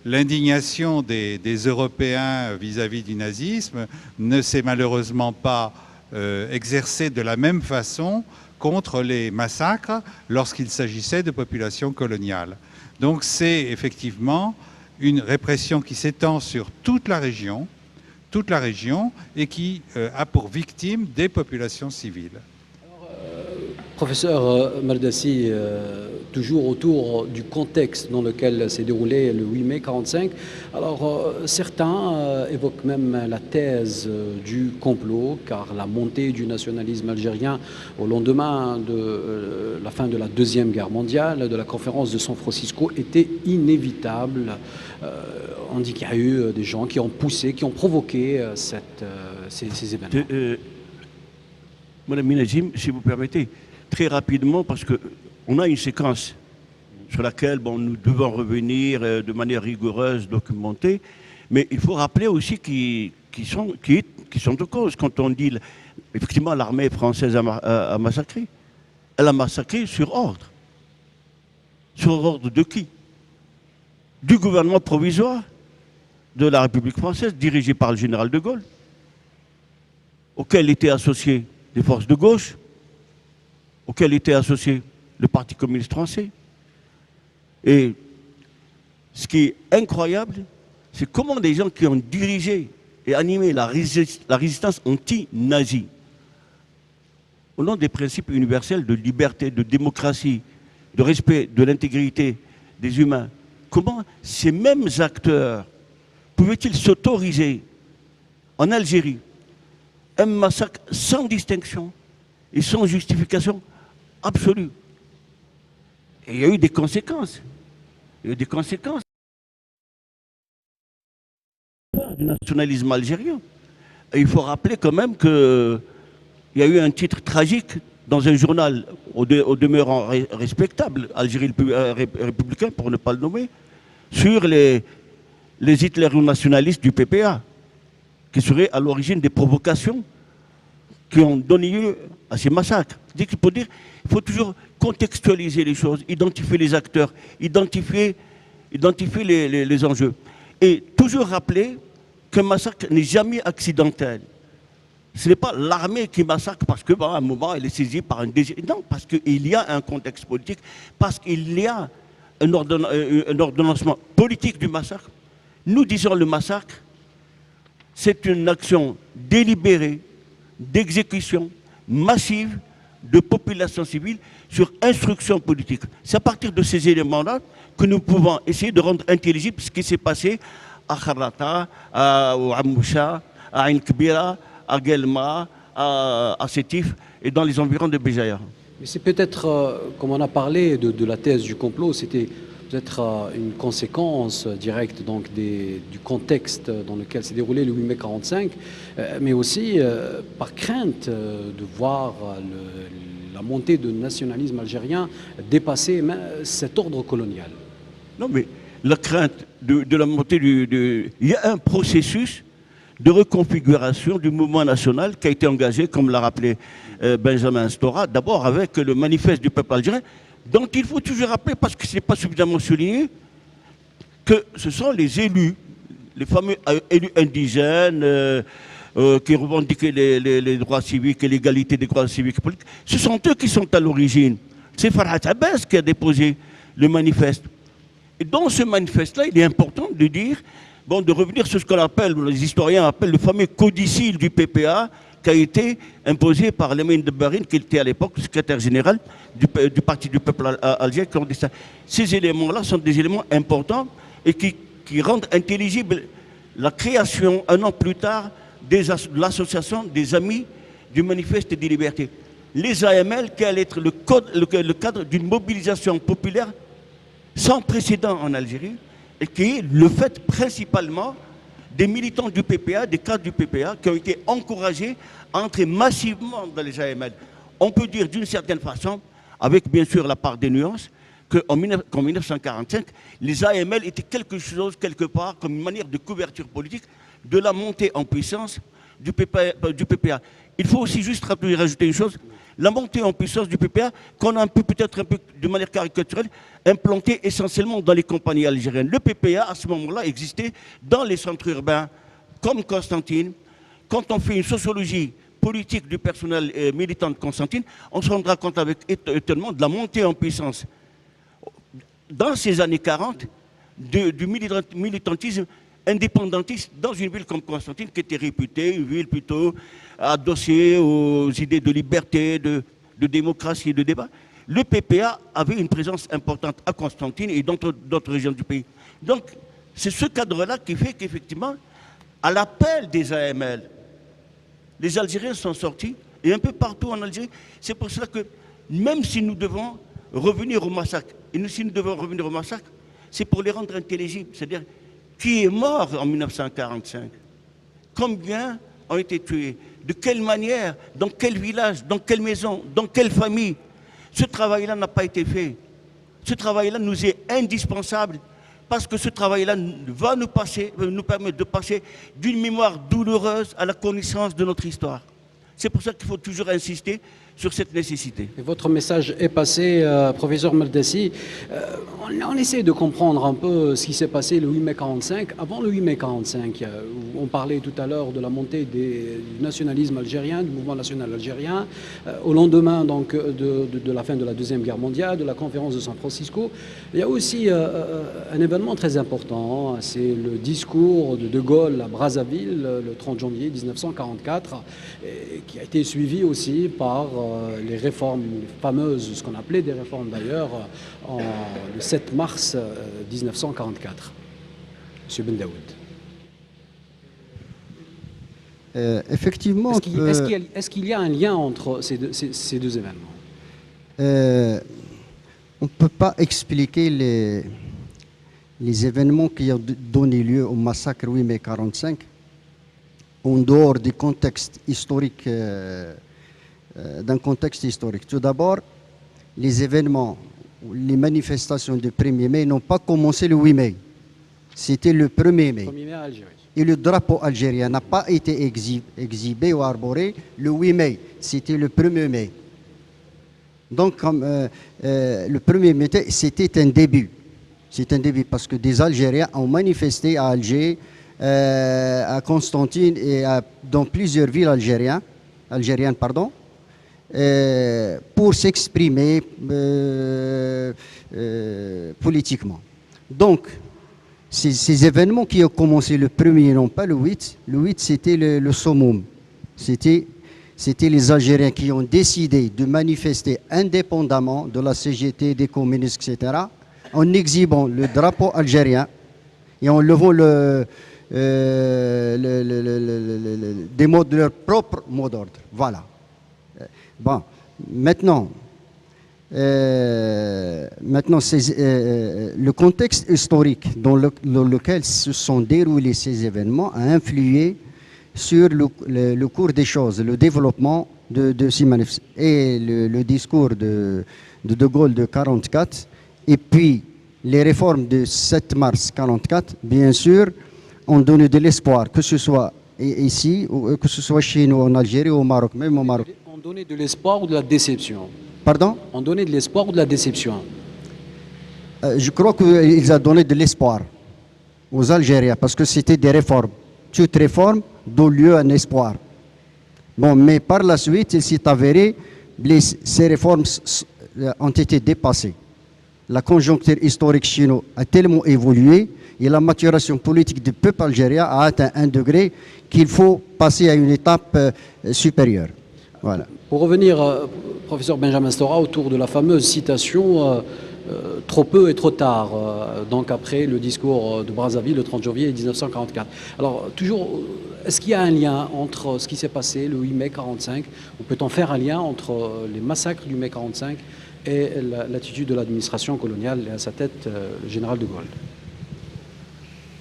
l'indignation des Européens vis-à-vis du nazisme ne s'est malheureusement pas exercée de la même façon contre les massacres lorsqu'il s'agissait de populations coloniales. Donc c'est effectivement une répression qui s'étend sur toute la région et qui a pour victime des populations civiles. Professeur Mardassi, toujours autour du contexte dans lequel s'est déroulé le 8 mai 1945, alors certains évoquent même la thèse du complot, car la montée du nationalisme algérien au lendemain de la fin de la Deuxième Guerre mondiale, de la conférence de San Francisco, était inévitable. On dit qu'il y a eu des gens qui ont poussé, qui ont provoqué ces événements. Madame Minajim, si vous permettez, très rapidement, parce qu'on a une séquence sur laquelle nous devons revenir de manière rigoureuse, documentée, mais il faut rappeler aussi qui sont de cause. Quand on dit, effectivement, l'armée française a massacré, elle a massacré sur ordre. Sur ordre de qui? Du gouvernement provisoire de la République française, dirigé par le général de Gaulle. auxquelles étaient associées les forces de gauche, auxquelles était associé le Parti communiste français. Et ce qui est incroyable, c'est comment des gens qui ont dirigé et animé la résistance anti-nazie, au nom des principes universels de liberté, de démocratie, de respect de l'intégrité des humains, comment ces mêmes acteurs pouvaient-ils s'autoriser en Algérie un massacre sans distinction et sans justification absolue? Et il y a eu des conséquences. Il y a eu des conséquences du nationalisme algérien. Et il faut rappeler quand même qu'il y a eu un titre tragique dans un journal au demeurant respectable, Algérie républicain pour ne pas le nommer, sur les hitléro-nationalistes du PPA, qui seraient à l'origine des provocations qui ont donné lieu à ces massacres. Il faut toujours contextualiser les choses, identifier les acteurs, identifier les enjeux. Et toujours rappeler qu'un massacre n'est jamais accidentel. Ce n'est pas l'armée qui massacre parce qu'à un moment elle est saisie par un désir. Non, parce qu'il y a un contexte politique, parce qu'il y a un ordonnancement politique du massacre. Nous disons le massacre, c'est une action délibérée d'exécution massive de population civile sur instruction politique. C'est à partir de ces éléments-là que nous pouvons essayer de rendre intelligible ce qui s'est passé à Kharrata, à Amoucha, à Ain Kbira, à Guelma, à Sétif et dans les environs de Béjaïa. Mais c'est peut-être, comme on a parlé de la thèse du complot, c'était peut-être une conséquence directe donc, du contexte dans lequel s'est déroulé le 8 mai 1945, mais aussi par crainte de voir la montée du nationalisme algérien dépasser cet ordre colonial. Non, mais la crainte de la montée il y a un processus de reconfiguration du mouvement national qui a été engagé, comme l'a rappelé Benjamin Stora, d'abord avec le manifeste du peuple algérien, dont il faut toujours rappeler, parce que ce n'est pas suffisamment souligné, que ce sont les élus, les fameux élus indigènes qui revendiquaient les droits civiques et l'égalité des droits civiques et politiques. Ce sont eux qui sont à l'origine. C'est Farhat Abbas qui a déposé le manifeste. Et dans ce manifeste-là, il est important de dire, de revenir sur ce qu'on appelle, les historiens appellent le fameux codicile du PPA, qui a été imposé par Lamine Debarine, qui était à l'époque le secrétaire général du Parti du peuple algérien. Ces éléments-là sont des éléments importants et qui rendent intelligible la création, un an plus tard, de l'association des Amis du Manifeste des Libertés. Les AML, qui allait être le cadre d'une mobilisation populaire sans précédent en Algérie, et qui est le fait principalement des militants du PPA, des cadres du PPA, qui ont été encouragés à entrer massivement dans les AML. On peut dire d'une certaine façon, avec bien sûr la part des nuances, qu'en 1945, les AML étaient quelque chose, quelque part, comme une manière de couverture politique de la montée en puissance du PPA. Il faut aussi juste rajouter une chose, la montée en puissance du PPA, qu'on a peut-être un peu de manière caricaturelle, implantée essentiellement dans les compagnies algériennes. Le PPA, à ce moment-là, existait dans les centres urbains, comme Constantine. Quand on fait une sociologie politique du personnel militant de Constantine, on se rendra compte avec étonnement de la montée en puissance, dans ces années 40, du militantisme indépendantiste dans une ville comme Constantine, qui était réputée une ville plutôt adossée aux idées de liberté, de démocratie et de débat. Le PPA avait une présence importante à Constantine et dans d'autres régions du pays. Donc, c'est ce cadre-là qui fait qu'effectivement, à l'appel des AML, les Algériens sont sortis, et un peu partout en Algérie. C'est pour cela que, même si nous devons revenir au massacre, c'est pour les rendre intelligibles. C'est-à-dire, qui est mort en 1945? Combien ont été tués? De quelle manière? Dans quel village? Dans quelle maison? Dans quelle famille? Ce travail-là n'a pas été fait. Ce travail-là nous est indispensable parce que ce travail-là va nous permettre de passer d'une mémoire douloureuse à la connaissance de notre histoire. C'est pour ça qu'il faut toujours insister sur cette nécessité. Et votre message est passé, professeur Merdassi. On essaie de comprendre un peu ce qui s'est passé le 8 mai 45. Avant le 8 mai 45, on parlait tout à l'heure de la montée du nationalisme algérien, du mouvement national algérien, au lendemain donc, de la fin de la Deuxième Guerre mondiale, de la conférence de San Francisco. Il y a aussi un événement très important, c'est le discours de Gaulle à Brazzaville le 30 janvier 1944, qui a été suivi aussi par les réformes fameuses, ce qu'on appelait des réformes d'ailleurs, le 7 mars 1944. Monsieur Ben Daoud. Effectivement. Est-ce qu'il y a un lien entre ces deux événements? On ne peut pas expliquer les événements qui ont donné lieu au massacre 8 mai 45 en dehors du contexte historique, d'un contexte historique. Tout d'abord, les événements, les manifestations du 1er mai n'ont pas commencé le 8 mai. C'était le 1er mai. 1er mai à Algérie. Et le drapeau algérien n'a pas été exhibé ou arboré le 8 mai. C'était le 1er mai. Donc, le 1er mai, c'était un début. C'est un début parce que des Algériens ont manifesté à Alger, à Constantine et dans plusieurs villes algériennes, pour s'exprimer politiquement. Donc, ces événements qui ont commencé le 1er, non pas le 8, le 8 c'était le summum. C'était les Algériens qui ont décidé de manifester indépendamment de la CGT, des communistes, etc., en exhibant le drapeau algérien et en levant des mots de leur propre mot d'ordre. Voilà. Bon, maintenant le contexte historique dans lequel se sont déroulés ces événements a influé sur le cours des choses, le développement de ces manifestations. Et le discours de Gaulle de 1944, et puis les réformes de 7 mars 1944, bien sûr, ont donné de l'espoir, que ce soit ici, ou que ce soit chez nous, en Algérie ou au Maroc, même au Maroc. On donnait de l'espoir ou de la déception? Pardon? On donnait de l'espoir ou de la déception? Je crois qu'ils ont donné de l'espoir aux Algériens, parce que c'était des réformes. Toute réforme donne lieu à un espoir. Bon, mais par la suite, il s'est avéré que ces réformes ont été dépassées. La conjoncture historique chez nous a tellement évolué et la maturation politique du peuple algérien a atteint un degré qu'il faut passer à une étape supérieure. Voilà. Pour revenir, professeur Benjamin Stora, autour de la fameuse citation trop peu et trop tard, donc après le discours de Brazzaville le 30 janvier 1944. Alors, toujours, est-ce qu'il y a un lien entre ce qui s'est passé le 8 mai 1945, ou peut-on faire un lien entre les massacres du mai 1945 et l'attitude de l'administration coloniale et à sa tête le général de Gaulle?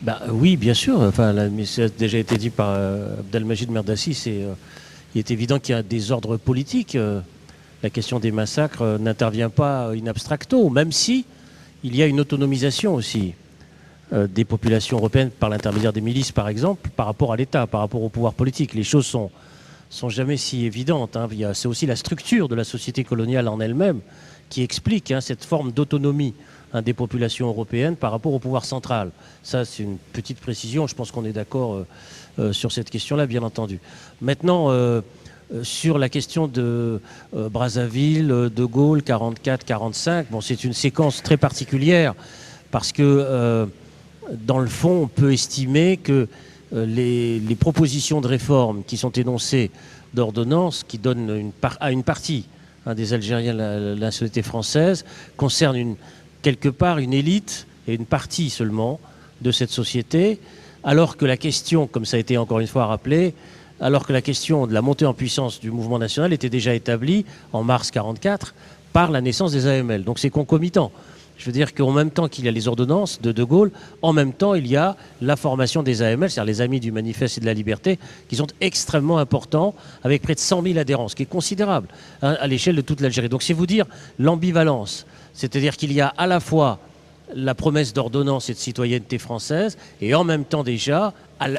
Ben, oui, bien sûr. Enfin, ça a déjà été dit par Abdelmajid Merdassi. Il est évident qu'il y a des ordres politiques. La question des massacres n'intervient pas in abstracto, même si il y a une autonomisation aussi des populations européennes par l'intermédiaire des milices, par exemple, par rapport à l'État, par rapport au pouvoir politique. Les choses sont jamais si évidentes. Hein. C'est aussi la structure de la société coloniale en elle-même qui explique cette forme d'autonomie des populations européennes par rapport au pouvoir central. Ça, c'est une petite précision. Je pense qu'on est d'accord sur cette question-là, bien entendu. Maintenant, sur la question de Brazzaville, de Gaulle, 44-45, bon, c'est une séquence très particulière parce que, dans le fond, on peut estimer que les propositions de réforme qui sont énoncées d'ordonnance, qui donnent à une partie des Algériens la nationalité française, concernent quelque part une élite et une partie seulement de cette société, alors que la question, comme ça a été encore une fois rappelé, alors que la question de la montée en puissance du mouvement national était déjà établie en mars 1944 par la naissance des AML. Donc c'est concomitant. Je veux dire qu'en même temps qu'il y a les ordonnances de Gaulle, en même temps il y a la formation des AML, c'est-à-dire les Amis du Manifeste et de la Liberté, qui sont extrêmement importants, avec près de 100 000 adhérents, ce qui est considérable à l'échelle de toute l'Algérie. Donc c'est vous dire l'ambivalence. C'est-à-dire qu'il y a à la fois la promesse d'ordonnance et de citoyenneté française, et en même temps déjà,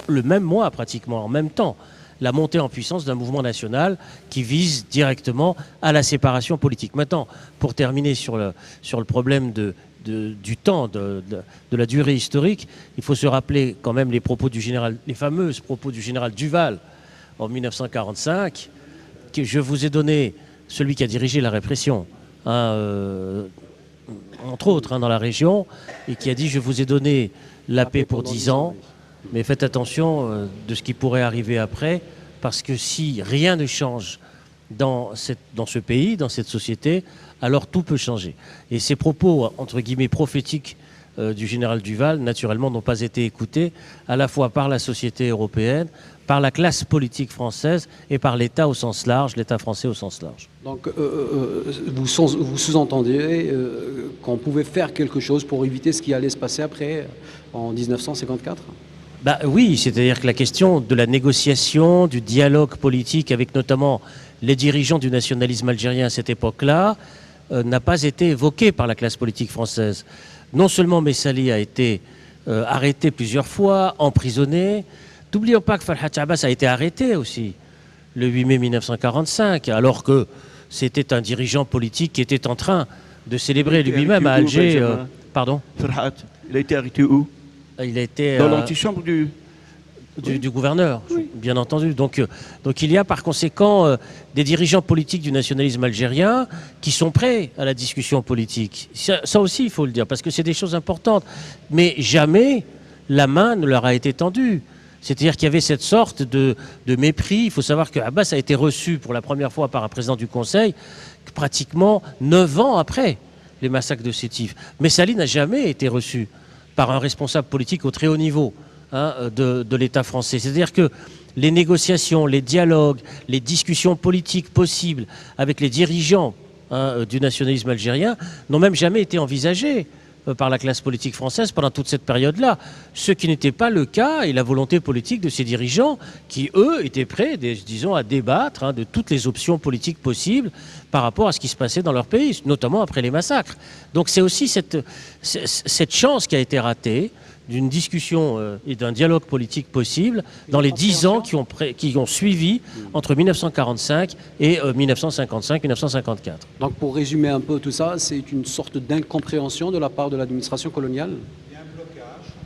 le même mois pratiquement, en même temps, la montée en puissance d'un mouvement national qui vise directement à la séparation politique. Maintenant, pour terminer sur le problème du temps, de la durée historique, il faut se rappeler quand même les fameux propos du général Duval en 1945, que je vous ai donné, celui qui a dirigé la répression, entre autres dans la région, et qui a dit: je vous ai donné la paix pour 10 ans, mais faites attention de ce qui pourrait arriver après, parce que si rien ne change dans ce pays, dans cette société, alors tout peut changer. Et ces propos, entre guillemets, prophétiques du général Duval, naturellement, n'ont pas été écoutés à la fois par la société européenne, par la classe politique française et par l'État au sens large, l'État français au sens large. Donc vous sous-entendez qu'on pouvait faire quelque chose pour éviter ce qui allait se passer après, en 1954 ? Bah oui, c'est-à-dire que la question de la négociation, du dialogue politique avec notamment les dirigeants du nationalisme algérien à cette époque-là, n'a pas été évoquée par la classe politique française. Non seulement Messali a été arrêté plusieurs fois, emprisonné. N'oublions pas que Farhat Abbas a été arrêté aussi le 8 mai 1945, alors que c'était un dirigeant politique qui était en train de célébrer lui-même à Alger. Pardon ? Farhat, il a été arrêté où? Il a été dans l'antichambre du gouverneur, oui. Bien entendu. Donc il y a par conséquent des dirigeants politiques du nationalisme algérien qui sont prêts à la discussion politique. Ça aussi, il faut le dire, parce que c'est des choses importantes. Mais jamais la main ne leur a été tendue. C'est-à-dire qu'il y avait cette sorte de mépris. Il faut savoir que Abbas a été reçu pour la première fois par un président du Conseil pratiquement 9 ans après les massacres de Sétif. Messali n'a jamais été reçu par un responsable politique au très haut niveau de l'État français. C'est-à-dire que les négociations, les dialogues, les discussions politiques possibles avec les dirigeants du nationalisme algérien n'ont même jamais été envisagées par la classe politique française pendant toute cette période-là. Ce qui n'était pas le cas et la volonté politique de ces dirigeants qui, eux, étaient prêts, disons, à débattre de toutes les options politiques possibles par rapport à ce qui se passait dans leur pays, notamment après les massacres. Donc c'est aussi cette chance qui a été ratée d'une discussion et d'un dialogue politique possible dans les 10 ans qui ont suivi entre 1945 et 1955-1954. Donc pour résumer un peu tout ça, c'est une sorte d'incompréhension de la part de l'administration coloniale ?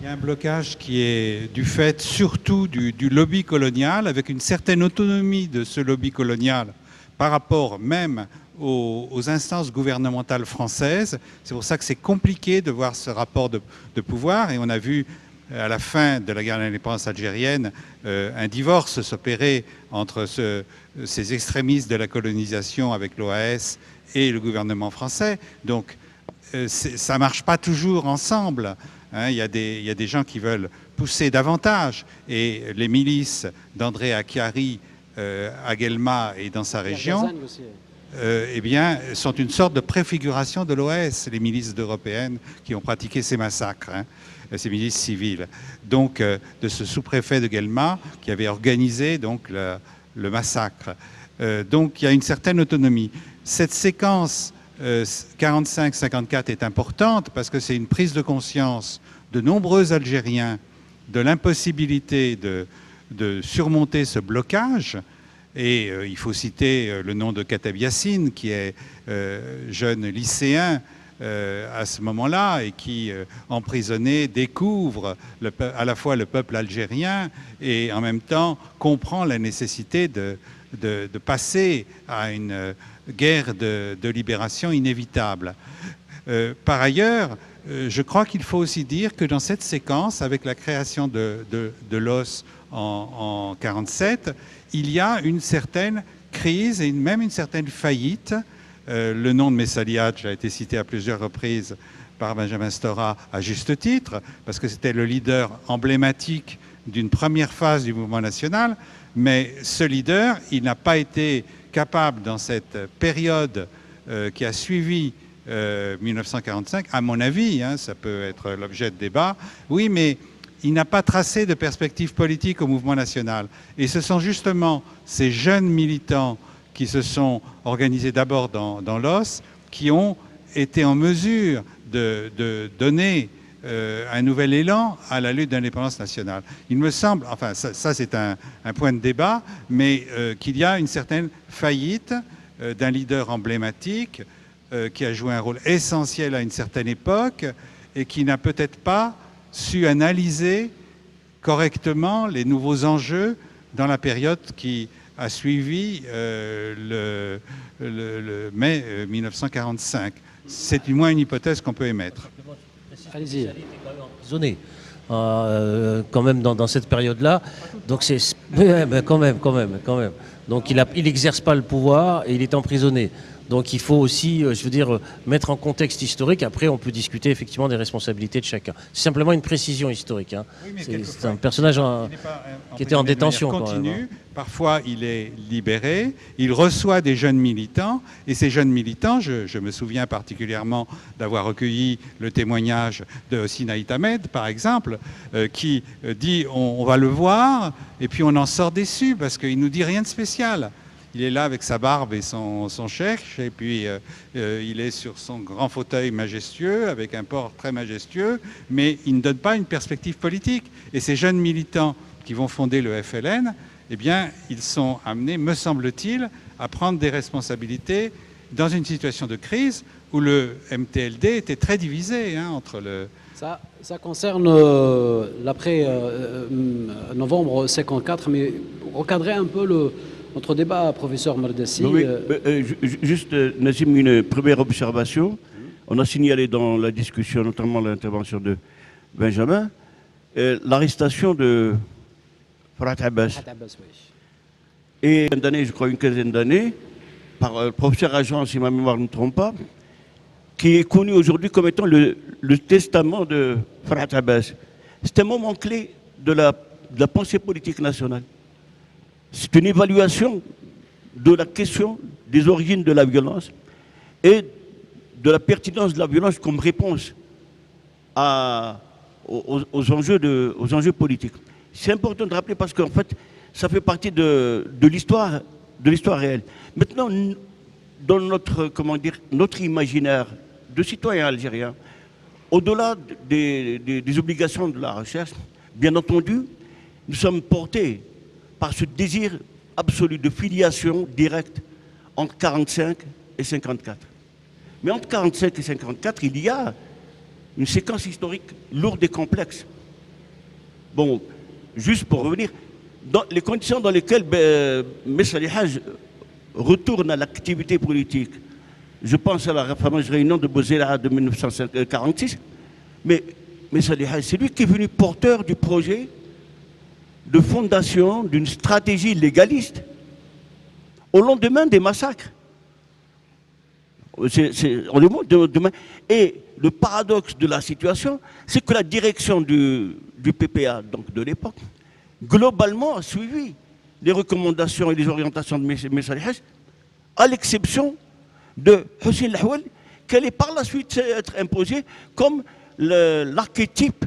Il y a un blocage qui est du fait surtout du lobby colonial, avec une certaine autonomie de ce lobby colonial par rapport même aux instances gouvernementales françaises. C'est pour ça que c'est compliqué de voir ce rapport de pouvoir. Et on a vu à la fin de la guerre d'indépendance algérienne un divorce s'opérer entre ces extrémistes de la colonisation avec l'OAS et le gouvernement français. Donc ça ne marche pas toujours ensemble. Il y a des gens qui veulent pousser davantage. Et les milices d'André Akhiari à Guelma et dans sa région sont une sorte de préfiguration de l'OAS, les milices européennes qui ont pratiqué ces massacres, ces milices civiles. Donc, de ce sous-préfet de Guelma qui avait organisé donc, le massacre. Donc, il y a une certaine autonomie. Cette séquence 45-54 est importante parce que c'est une prise de conscience de nombreux Algériens de l'impossibilité de surmonter ce blocage. Et il faut citer le nom de Kateb Yassine, qui est jeune lycéen à ce moment-là et qui, emprisonné, découvre à la fois le peuple algérien et en même temps comprend la nécessité de passer à une guerre de libération inévitable. Par ailleurs, je crois qu'il faut aussi dire que dans cette séquence, avec la création de l'OS en 1947, il y a une certaine crise et même une certaine faillite. Le nom de Messali Hadj a été cité à plusieurs reprises par Benjamin Stora à juste titre, parce que c'était le leader emblématique d'une première phase du mouvement national, mais ce leader, il n'a pas été capable dans cette période qui a suivi 1945, à mon avis, ça peut être l'objet de débat, oui, mais il n'a pas tracé de perspective politique au mouvement national. Et ce sont justement ces jeunes militants qui se sont organisés d'abord dans l'OS qui ont été en mesure de donner un nouvel élan à la lutte d'indépendance nationale. Il me semble, enfin ça c'est un point de débat, mais qu'il y a une certaine faillite d'un leader emblématique qui a joué un rôle essentiel à une certaine époque et qui n'a peut-être pas su analyser correctement les nouveaux enjeux dans la période qui a suivi le mai 1945. C'est du moins une hypothèse qu'on peut émettre. Allez-y. Emprisonné, quand même dans cette période-là. Donc c'est quand même. Donc il n'exerce pas le pouvoir et il est emprisonné. Donc il faut aussi, je veux dire, mettre en contexte historique. Après, on peut discuter effectivement des responsabilités de chacun. C'est simplement une précision historique. Hein. Oui, c'est un personnage qui était en détention. Continue. Quand même, hein. Parfois, il est libéré. Il reçoit des jeunes militants. Et ces jeunes militants, je me souviens particulièrement d'avoir recueilli le témoignage de Sinaï Ahmed, par exemple, qui dit on va le voir et puis on en sort déçu parce qu'il ne nous dit rien de spécial. Il est là avec sa barbe et son cherche, et puis il est sur son grand fauteuil majestueux, avec un port très majestueux, mais il ne donne pas une perspective politique. Et ces jeunes militants qui vont fonder le FLN, eh bien, ils sont amenés, me semble-t-il, à prendre des responsabilités dans une situation de crise où le MTLD était très divisé entre le... Ça concerne l'après novembre 54, mais recadrer un peu notre débat, professeur Mardassi. Oui, juste, Nazim, une première observation. On a signalé dans la discussion, notamment l'intervention de Benjamin, l'arrestation de Farhat Abbas. Et une quinzaine d'années, par le professeur Agent, si ma mémoire ne me trompe pas, qui est connu aujourd'hui comme étant le testament de Farhat Abbas. C'est un moment clé de la pensée politique nationale. C'est une évaluation de la question des origines de la violence et de la pertinence de la violence comme réponse aux enjeux politiques. C'est important de rappeler parce qu'en fait, ça fait partie de l'histoire réelle. Maintenant, dans notre imaginaire de citoyens algériens, au-delà des obligations de la recherche, bien entendu, nous sommes portés par ce désir absolu de filiation directe entre 1945 et 1954. Mais entre 1945 et 1954, il y a une séquence historique lourde et complexe. Bon, juste pour revenir, dans les conditions dans lesquelles Messa Haj retourne à l'activité politique, je pense à la fameuse réunion de Bozela de 1946, mais Messa Haj, c'est lui qui est venu porteur du projet de fondation d'une stratégie légaliste au lendemain des massacres. Et le paradoxe de la situation, c'est que la direction du PPA, donc de l'époque, globalement a suivi les recommandations et les orientations de Messa Haj, à l'exception de Hossein Lahouel, qui allait par la suite être imposé comme l'archétype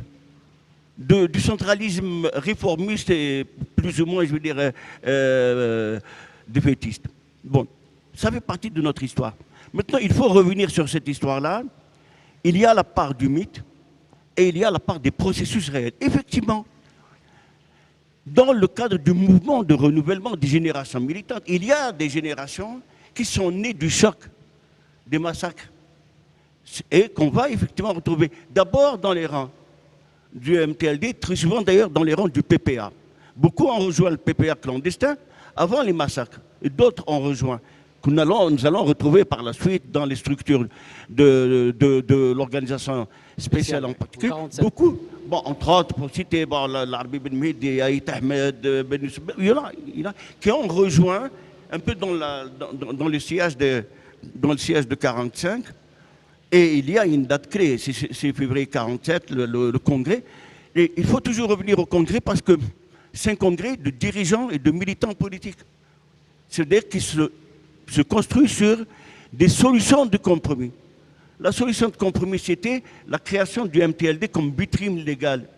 du centralisme réformiste et plus ou moins, je veux dire, défaitiste. Bon, ça fait partie de notre histoire. Maintenant, il faut revenir sur cette histoire-là. Il y a la part du mythe et il y a la part des processus réels. Effectivement, dans le cadre du mouvement de renouvellement des générations militantes, il y a des générations qui sont nées du choc des massacres et qu'on va effectivement retrouver d'abord dans les rangs du MTLD, très souvent d'ailleurs dans les rangs du PPA. Beaucoup ont rejoint le PPA clandestin avant les massacres, et d'autres ont rejoint, que nous allons retrouver par la suite dans les structures de l'organisation spéciale en particulier. 47. Beaucoup, bon, entre autres, pour citer l'Arbi Ben Mehdi, Aït Ahmed, Ben Youssef, il y en a qui ont rejoint un peu dans le siège de 1945. Et il y a une date clé, c'est février 1947, le congrès. Et il faut toujours revenir au congrès parce que c'est un congrès de dirigeants et de militants politiques. C'est-à-dire qu'il se construit sur des solutions de compromis. La solution de compromis, c'était la création du MTLD comme vitrine légale,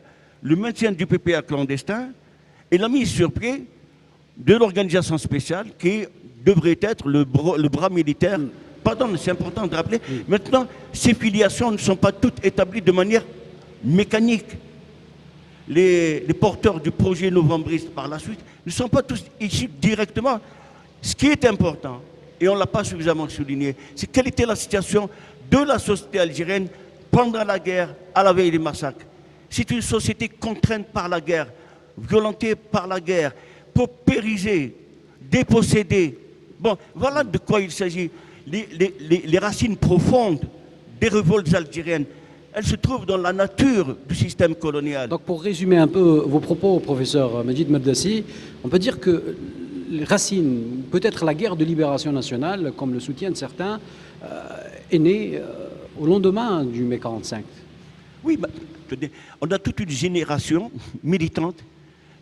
le maintien du PPA clandestin et la mise sur pied de l'organisation spéciale qui devrait être le bras militaire. Pardon, c'est important de rappeler. Maintenant, ces filiations ne sont pas toutes établies de manière mécanique. Les porteurs du projet novembriste par la suite ne sont pas tous issus directement. Ce qui est important, et on ne l'a pas suffisamment souligné, c'est quelle était la situation de la société algérienne pendant la guerre, à la veille des massacres. C'est une société contrainte par la guerre, violentée par la guerre, paupérisée, dépossédée. Bon, voilà de quoi il s'agit. Les racines profondes des révoltes algériennes, elles se trouvent dans la nature du système colonial. Donc pour résumer un peu vos propos, professeur Majid Mabdassi, on peut dire que les racines, peut-être la guerre de libération nationale, comme le soutiennent certains, est née au lendemain du mai 45. Oui, on a toute une génération militante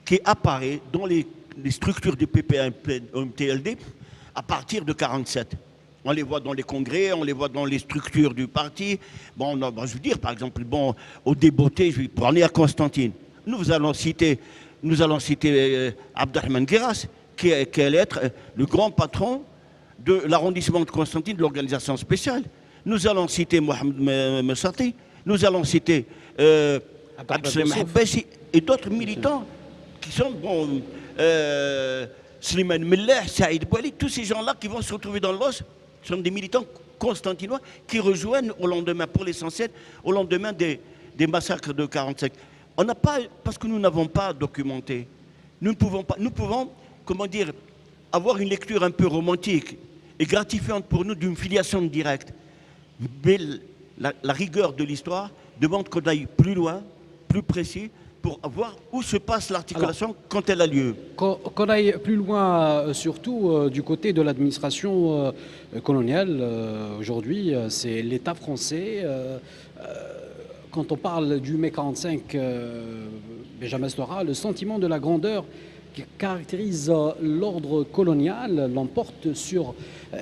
qui apparaît dans les structures du PPA-MTLD à partir de 1947. On les voit dans les congrès, on les voit dans les structures du parti. Bon, je veux dire, par exemple, bon, au Débeauté, je vais prendre à Constantine. Nous allons citer Abdelrahman Guéras, qui allait être le grand patron de l'arrondissement de Constantine, de l'organisation spéciale. Nous allons citer Mohamed Messati, nous allons citer Abdelsalam Habbasi et d'autres militants qui sont, bon, Slimane Mellah, Saïd Bouali, tous ces gens-là qui vont se retrouver dans l'os sont des militants constantinois qui rejoignent au lendemain, pour l'essentiel, au lendemain des massacres de 1945. On n'a pas, parce que nous n'avons pas documenté, nous pouvons, comment dire, avoir une lecture un peu romantique et gratifiante pour nous d'une filiation directe. Mais la rigueur de l'histoire demande qu'on aille plus loin, plus précis, pour voir où se passe l'articulation quand elle a lieu. Qu'on aille plus loin, surtout du côté de l'administration coloniale, aujourd'hui, c'est l'État français. Quand on parle du mai 45, Benjamin Stora, le sentiment de la grandeur qui caractérise l'ordre colonial l'emporte sur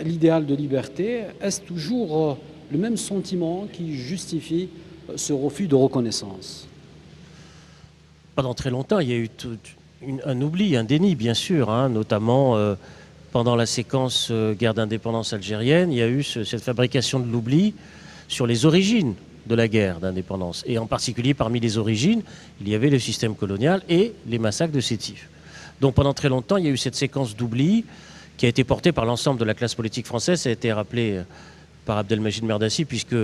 l'idéal de liberté. Est-ce toujours le même sentiment qui justifie ce refus de reconnaissance? Pendant très longtemps, il y a eu un oubli, un déni, bien sûr, hein, notamment pendant la séquence guerre d'indépendance algérienne, il y a eu cette fabrication de l'oubli sur les origines de la guerre d'indépendance. Et en particulier, parmi les origines, il y avait le système colonial et les massacres de Sétif. Donc pendant très longtemps, il y a eu cette séquence d'oubli qui a été portée par l'ensemble de la classe politique française. Ça a été rappelé par Abdelmajid Merdassi, puisque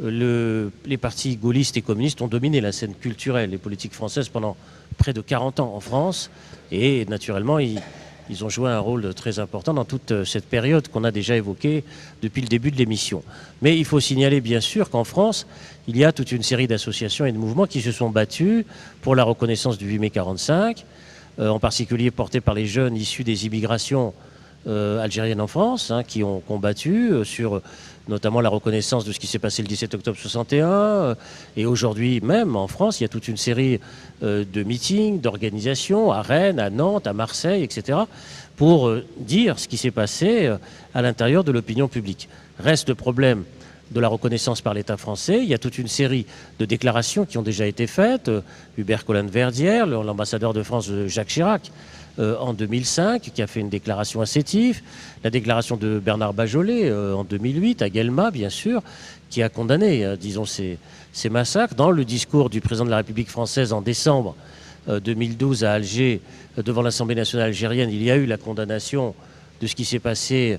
les partis gaullistes et communistes ont dominé la scène culturelle et politique française pendant près de 40 ans en France. Et naturellement, ils ont joué un rôle très important dans toute cette période qu'on a déjà évoquée depuis le début de l'émission. Mais il faut signaler bien sûr qu'en France, il y a toute une série d'associations et de mouvements qui se sont battus pour la reconnaissance du 8 mai 1945, en particulier portés par les jeunes issus des immigrations algériennes en France, hein, qui ont combattu sur notamment la reconnaissance de ce qui s'est passé le 17 octobre 61. Et aujourd'hui même, en France, il y a toute une série de meetings, d'organisations à Rennes, à Nantes, à Marseille, etc., pour dire ce qui s'est passé à l'intérieur de l'opinion publique. Reste le problème de la reconnaissance par l'État français. Il y a toute une série de déclarations qui ont déjà été faites. Hubert Collin-Verdière, l'ambassadeur de France Jacques Chirac, en 2005, qui a fait une déclaration à Sétif, la déclaration de Bernard Bajolet en 2008, à Guelma, bien sûr, qui a condamné, disons, ces massacres. Dans le discours du président de la République française en décembre 2012 à Alger, devant l'Assemblée nationale algérienne, il y a eu la condamnation de ce qui s'est passé,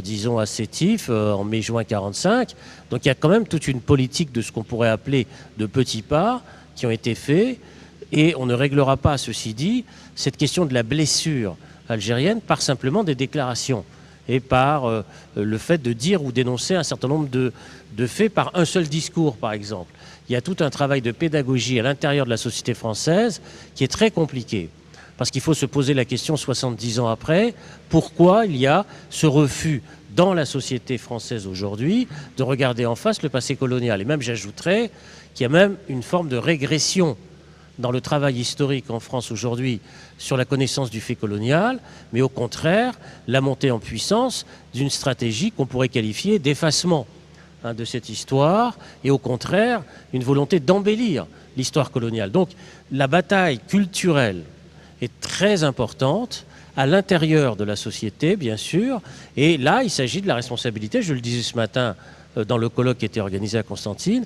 disons, à Sétif en mai-juin 1945. Donc il y a quand même toute une politique de ce qu'on pourrait appeler de petits pas qui ont été faits. Et on ne réglera pas, ceci dit, cette question de la blessure algérienne par simplement des déclarations et par le fait de dire ou dénoncer un certain nombre de faits par un seul discours, par exemple. Il y a tout un travail de pédagogie à l'intérieur de la société française qui est très compliqué. Parce qu'il faut se poser la question 70 ans après, pourquoi il y a ce refus dans la société française aujourd'hui de regarder en face le passé colonial. Et même, j'ajouterais qu'il y a même une forme de régression dans le travail historique en France aujourd'hui sur la connaissance du fait colonial, mais au contraire, la montée en puissance d'une stratégie qu'on pourrait qualifier d'effacement de cette histoire, et au contraire, une volonté d'embellir l'histoire coloniale. Donc, la bataille culturelle est très importante à l'intérieur de la société, bien sûr, et là, il s'agit de la responsabilité, je le disais ce matin dans le colloque qui était organisé à Constantine,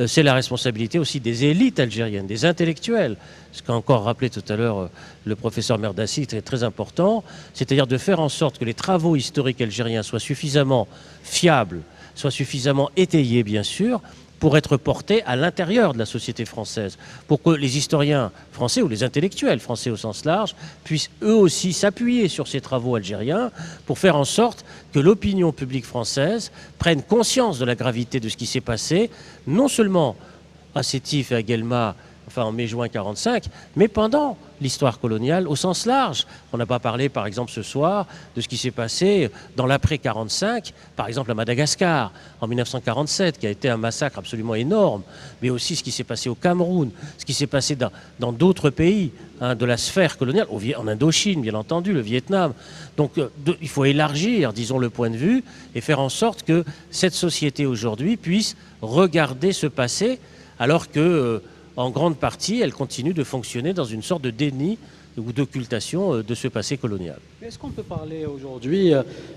c'est la responsabilité aussi des élites algériennes, des intellectuels. Ce qu'a encore rappelé tout à l'heure le professeur Merdassi est très important, c'est-à-dire de faire en sorte que les travaux historiques algériens soient suffisamment fiables, soient suffisamment étayés, bien sûr, pour être portés à l'intérieur de la société française, pour que les historiens français ou les intellectuels français au sens large puissent eux aussi s'appuyer sur ces travaux algériens pour faire en sorte que l'opinion publique française prenne conscience de la gravité de ce qui s'est passé, non seulement à Sétif et à Guelma, enfin en mai-juin 45, mais pendant l'histoire coloniale au sens large. On n'a pas parlé, par exemple, ce soir, de ce qui s'est passé dans l'après-45, par exemple à Madagascar, en 1947, qui a été un massacre absolument énorme, mais aussi ce qui s'est passé au Cameroun, ce qui s'est passé dans d'autres pays de la sphère coloniale, en Indochine, bien entendu, le Vietnam. Donc il faut élargir, disons, le point de vue et faire en sorte que cette société aujourd'hui puisse regarder ce passé, alors que en grande partie, elle continue de fonctionner dans une sorte de déni ou d'occultation de ce passé colonial. Est-ce qu'on peut parler aujourd'hui,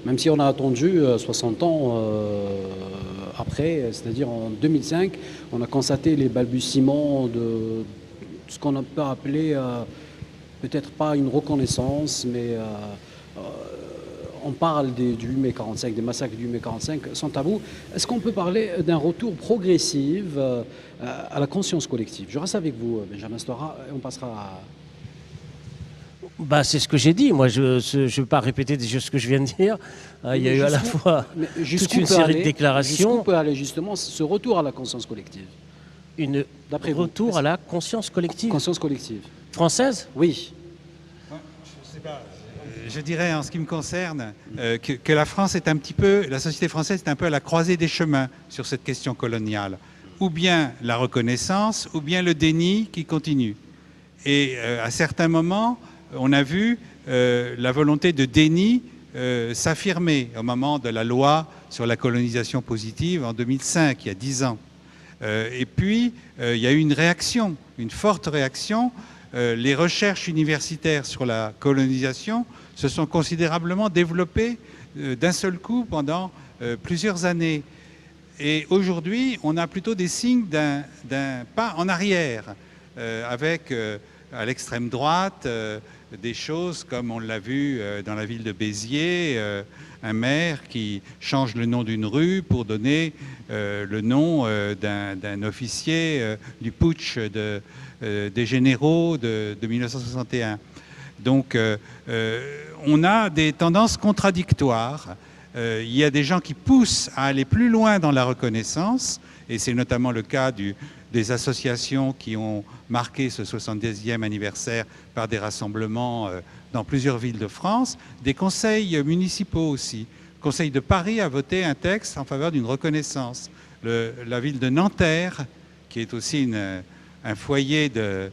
même si on a attendu 60 ans après, c'est-à-dire en 2005, on a constaté les balbutiements de ce qu'on peut appeler, peut-être pas une reconnaissance, mais on parle du 8 mai 45, des massacres du 8 mai 45 sans tabou. Est-ce qu'on peut parler d'un retour progressif à la conscience collective? Je reste avec vous, Benjamin Stora, et on passera à... C'est ce que j'ai dit. Moi, je ne veux pas répéter ce que je viens de dire. Il y a eu à la fois toute une série de déclarations. Jusqu'où peut aller justement ce retour à la conscience collective? Retour à la conscience collective. Conscience collective. Française? Oui. Je sais pas. Je dirais, en ce qui me concerne, que la France est un petit peu, la société française est un peu à la croisée des chemins sur cette question coloniale. Ou bien la reconnaissance, ou bien le déni qui continue. Et à certains moments, on a vu la volonté de déni s'affirmer au moment de la loi sur la colonisation positive en 2005, il y a 10 ans. Et puis, il y a eu une réaction, une forte réaction. Les recherches universitaires sur la colonisation se sont considérablement développées d'un seul coup pendant plusieurs années. Et aujourd'hui, on a plutôt des signes d'un pas en arrière, avec à l'extrême droite des choses comme on l'a vu dans la ville de Béziers, un maire qui change le nom d'une rue pour donner le nom d'un officier du putsch des généraux de 1961. Donc on a des tendances contradictoires. Il y a des gens qui poussent à aller plus loin dans la reconnaissance, et c'est notamment le cas des associations qui ont marqué ce 70e anniversaire par des rassemblements dans plusieurs villes de France, des conseils municipaux aussi. Le Conseil de Paris a voté un texte en faveur d'une reconnaissance. La ville de Nanterre, qui est aussi un foyer de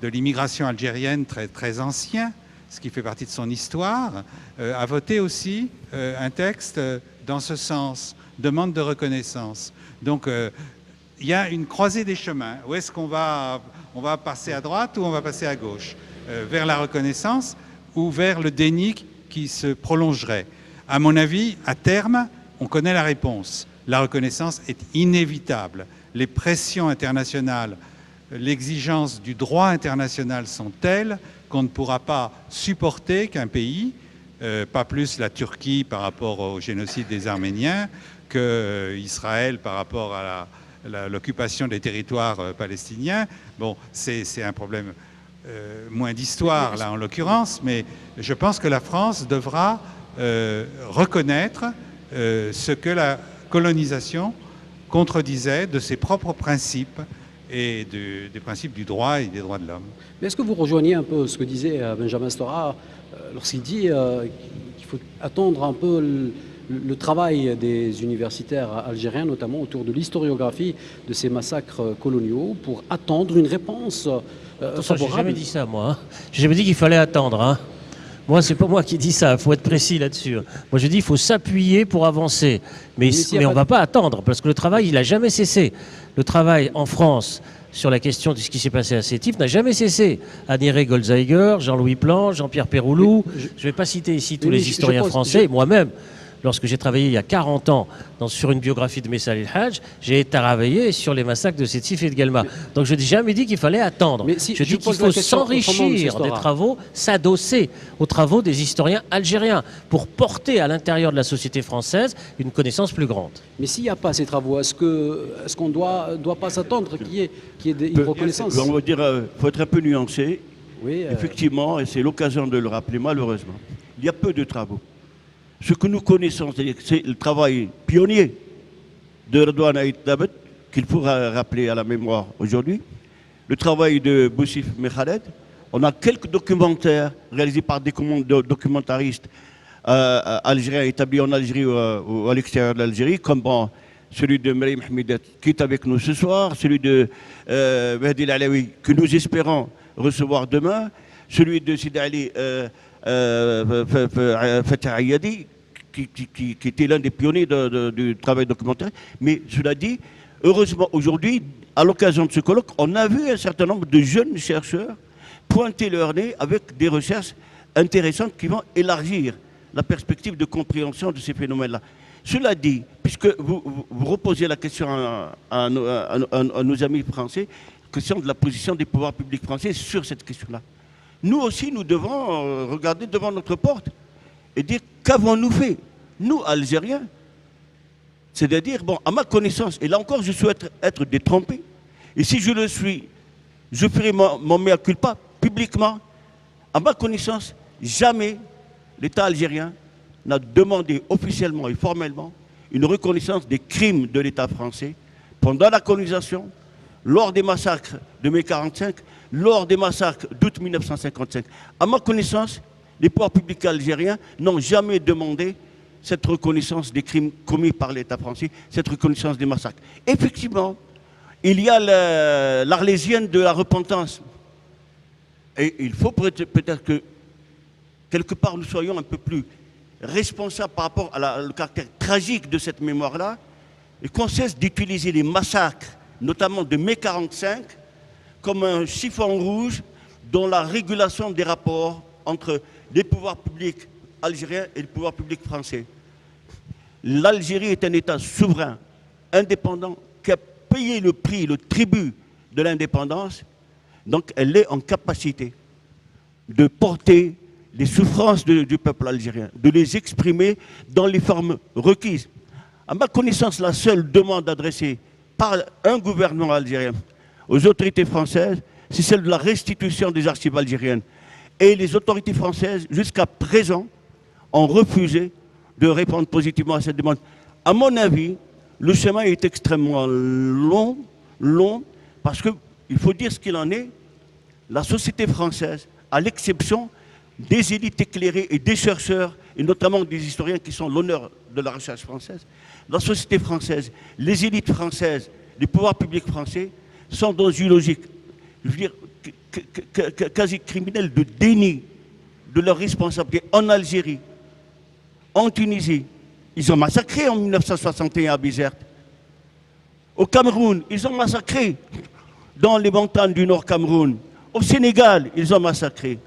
l'immigration algérienne très, très ancien, ce qui fait partie de son histoire, a voté aussi un texte dans ce sens, demande de reconnaissance. Donc, il y a une croisée des chemins. Où est-ce qu'on va passer à droite ou on va passer à gauche? Vers la reconnaissance ou vers le déni qui se prolongerait? À mon avis, à terme, on connaît la réponse. La reconnaissance est inévitable. Les pressions internationales, l'exigence du droit international sont telles qu'on ne pourra pas supporter qu'un pays, pas plus la Turquie par rapport au génocide des Arméniens, que Israël par rapport à l'occupation des territoires palestiniens. Bon, c'est un problème moins d'histoire, là, en l'occurrence, mais je pense que la France devra reconnaître ce que la colonisation contredisait de ses propres principes et des principes du droit et des droits de l'homme. Mais est-ce que vous rejoignez un peu ce que disait Benjamin Stora lorsqu'il dit qu'il faut attendre un peu le travail des universitaires algériens, notamment autour de l'historiographie de ces massacres coloniaux, pour attendre une réponse favorable? J'ai jamais dit ça, moi. J'ai jamais dit qu'il fallait attendre. Hein. Moi, c'est pas moi qui dis ça. Il faut être précis là-dessus. Moi, je dis qu'il faut s'appuyer pour avancer. Mais on ne va pas attendre, parce que le travail, il n'a jamais cessé. Le travail en France sur la question de ce qui s'est passé à Sétif n'a jamais cessé. Aniré Goldzeiger, Jean-Louis Plan, Jean-Pierre Péroulou, je ne vais pas citer ici tous les historiens français, moi-même. lorsque j'ai travaillé il y a 40 ans sur une biographie de Messa el-Hajj, j'ai travaillé sur les massacres de Sétif et de Guelma. Donc je n'ai jamais dit qu'il fallait attendre. Mais si je dis je qu'il pose la faut question autrement, s'enrichir monsieur des Stora. travaux, s'adosser aux travaux des historiens algériens pour porter à l'intérieur de la société française une connaissance plus grande. Mais s'il n'y a pas ces travaux, est-ce qu'on doit pas s'attendre qu'il y ait une reconnaissance? On va dire, faut être un peu nuancé. Oui, Effectivement, et c'est l'occasion de le rappeler, malheureusement, il y a peu de travaux. Ce que nous connaissons, c'est le travail pionnier de Redouane Aït Dabet, qu'il faut rappeler à la mémoire aujourd'hui. Le travail de Boussif Mekhaled. On a quelques documentaires réalisés par des documentaristes algériens établis en Algérie ou à l'extérieur de l'Algérie, comme celui de Marie Mahmidet qui est avec nous ce soir, celui de Mehdi Alaoui que nous espérons recevoir demain, celui de Sidi Ali Fatah Ayadi, qui était l'un des pionniers du travail documentaire. Mais cela dit, heureusement aujourd'hui, à l'occasion de ce colloque, on a vu un certain nombre de jeunes chercheurs pointer leur nez avec des recherches intéressantes qui vont élargir la perspective de compréhension de ces phénomènes-là. Cela dit, puisque vous reposez la question à nos amis français, question de la position des pouvoirs publics français sur cette question-là. Nous aussi, nous devons regarder devant notre porte et dire qu'avons-nous fait, nous, Algériens? C'est-à-dire, bon, à ma connaissance, et là encore, je souhaite être détrompé, et si je le suis, je ferai mon mea culpa publiquement. À ma connaissance, jamais l'État algérien n'a demandé officiellement et formellement une reconnaissance des crimes de l'État français pendant la colonisation, lors des massacres de mai 1945, lors des massacres d'août 1955. À ma connaissance, les pouvoirs publics algériens n'ont jamais demandé cette reconnaissance des crimes commis par l'État français, cette reconnaissance des massacres. Effectivement, il y a l'Arlésienne de la repentance. Et il faut peut-être que, quelque part, nous soyons un peu plus responsables par rapport au caractère tragique de cette mémoire-là, et qu'on cesse d'utiliser les massacres, notamment de mai 1945, comme un chiffon rouge dans la régulation des rapports entre les pouvoirs publics algériens et les pouvoirs publics français. L'Algérie est un État souverain, indépendant, qui a payé le prix, le tribut de l'indépendance. Donc elle est en capacité de porter les souffrances du peuple algérien, de les exprimer dans les formes requises. À ma connaissance, la seule demande adressée par un gouvernement algérien aux autorités françaises, c'est celle de la restitution des archives algériennes. Et les autorités françaises, jusqu'à présent, ont refusé de répondre positivement à cette demande. À mon avis, le chemin est extrêmement long, parce qu'il faut dire ce qu'il en est. La société française, à l'exception des élites éclairées et des chercheurs, et notamment des historiens qui sont l'honneur de la recherche française, la société française, les élites françaises, les pouvoirs publics français sont dans une logique, je veux dire, quasi criminelle de déni de leur responsabilité en Algérie, en Tunisie. Ils ont massacré en 1961 à Bizerte. Au Cameroun, ils ont massacré dans les montagnes du Nord Cameroun. Au Sénégal, ils ont massacré.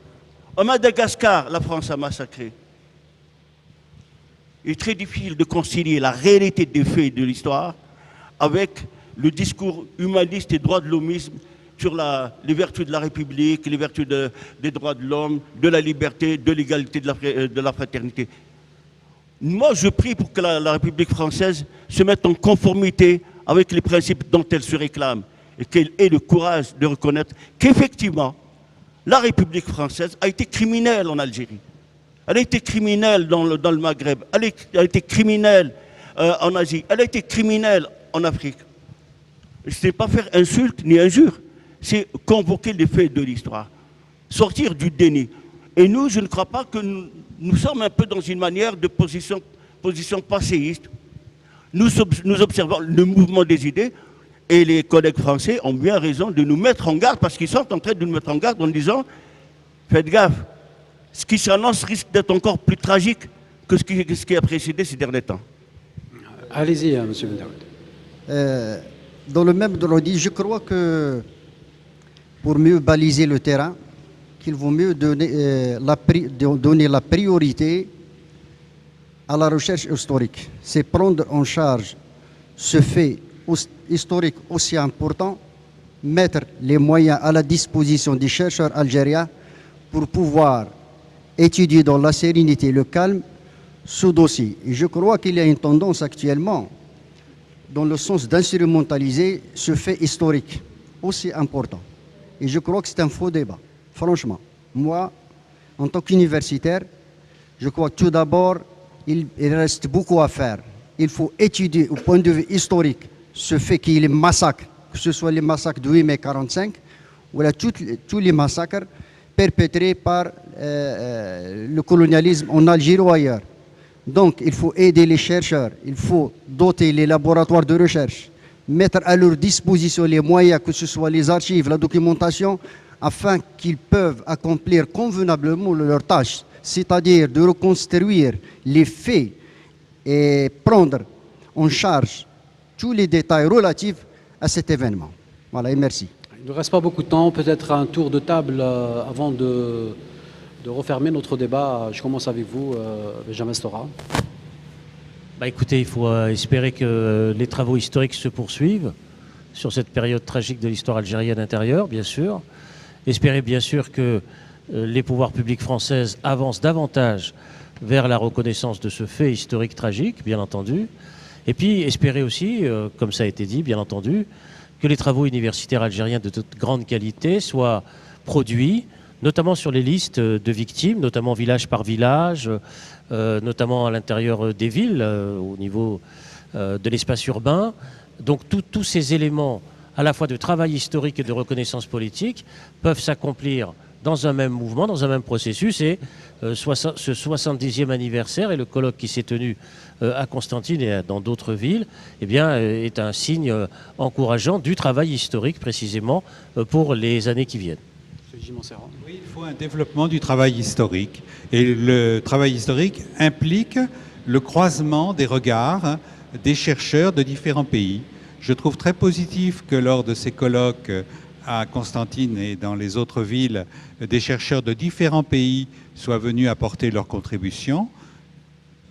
Au Madagascar, la France a massacré. Il est très difficile de concilier la réalité des faits de l'histoire avec le discours humaniste et droit de l'hommisme sur les vertus de la République, les vertus des droits de l'homme, de la liberté, de l'égalité, de la fraternité. Moi, je prie pour que la République française se mette en conformité avec les principes dont elle se réclame et qu'elle ait le courage de reconnaître qu'effectivement, la République française a été criminelle en Algérie. Elle a été criminelle dans le Maghreb, elle a été criminelle en Asie, elle a été criminelle en Afrique. Ce n'est pas faire insulte ni injure, c'est convoquer les faits de l'histoire, sortir du déni. Et nous, je ne crois pas que nous sommes un peu dans une manière de position passéiste. Nous observons le mouvement des idées et les collègues français ont bien raison de nous mettre en garde parce qu'ils sont en train de nous mettre en garde en disant « Faites gaffe, ce qui s'annonce risque d'être encore plus tragique que ce qui a précédé ces derniers temps. » Allez-y, M. Bendaoud. Dans le même ordre, je crois que pour mieux baliser le terrain, qu'il vaut mieux donner la priorité à la recherche historique. C'est prendre en charge ce fait historique aussi important, mettre les moyens à la disposition des chercheurs algériens pour pouvoir étudier dans la sérénité et le calme ce dossier. Et je crois qu'il y a une tendance actuellement dans le sens d'instrumentaliser ce fait historique aussi important. Et je crois que c'est un faux débat. Franchement, moi, en tant qu'universitaire, je crois que tout d'abord, il reste beaucoup à faire. Il faut étudier au point de vue historique ce fait qu'il y ait les massacres, que ce soit les massacres de 8 mai 1945 ou tous les massacres perpétrés par le colonialisme en Algérie ou ailleurs. Donc, il faut aider les chercheurs, il faut doter les laboratoires de recherche, mettre à leur disposition les moyens, que ce soit les archives, la documentation, afin qu'ils peuvent accomplir convenablement leur tâche, c'est-à-dire de reconstruire les faits et prendre en charge tous les détails relatifs à cet événement. Voilà, et merci. Il ne reste pas beaucoup de temps, peut-être un tour de table avant de refermer notre débat. Je commence avec vous, Benjamin Stora. Bah écoutez, il faut espérer que les travaux historiques se poursuivent sur cette période tragique de l'histoire algérienne intérieure, bien sûr. Espérer bien sûr que les pouvoirs publics françaises avancent davantage vers la reconnaissance de ce fait historique tragique, bien entendu. Et puis espérer aussi, comme ça a été dit, bien entendu, que les travaux universitaires algériens de toute grande qualité soient produits, notamment sur les listes de victimes, notamment village par village, notamment à l'intérieur des villes, au niveau de l'espace urbain. Donc tous ces éléments, à la fois de travail historique et de reconnaissance politique, peuvent s'accomplir dans un même mouvement, dans un même processus. Et ce 70e anniversaire et le colloque qui s'est tenu à Constantine et dans d'autres villes, eh bien, est un signe encourageant du travail historique précisément pour les années qui viennent. Oui, il faut un développement du travail historique. Et le travail historique implique le croisement des regards des chercheurs de différents pays. Je trouve très positif que lors de ces colloques à Constantine et dans les autres villes, des chercheurs de différents pays soient venus apporter leur contribution,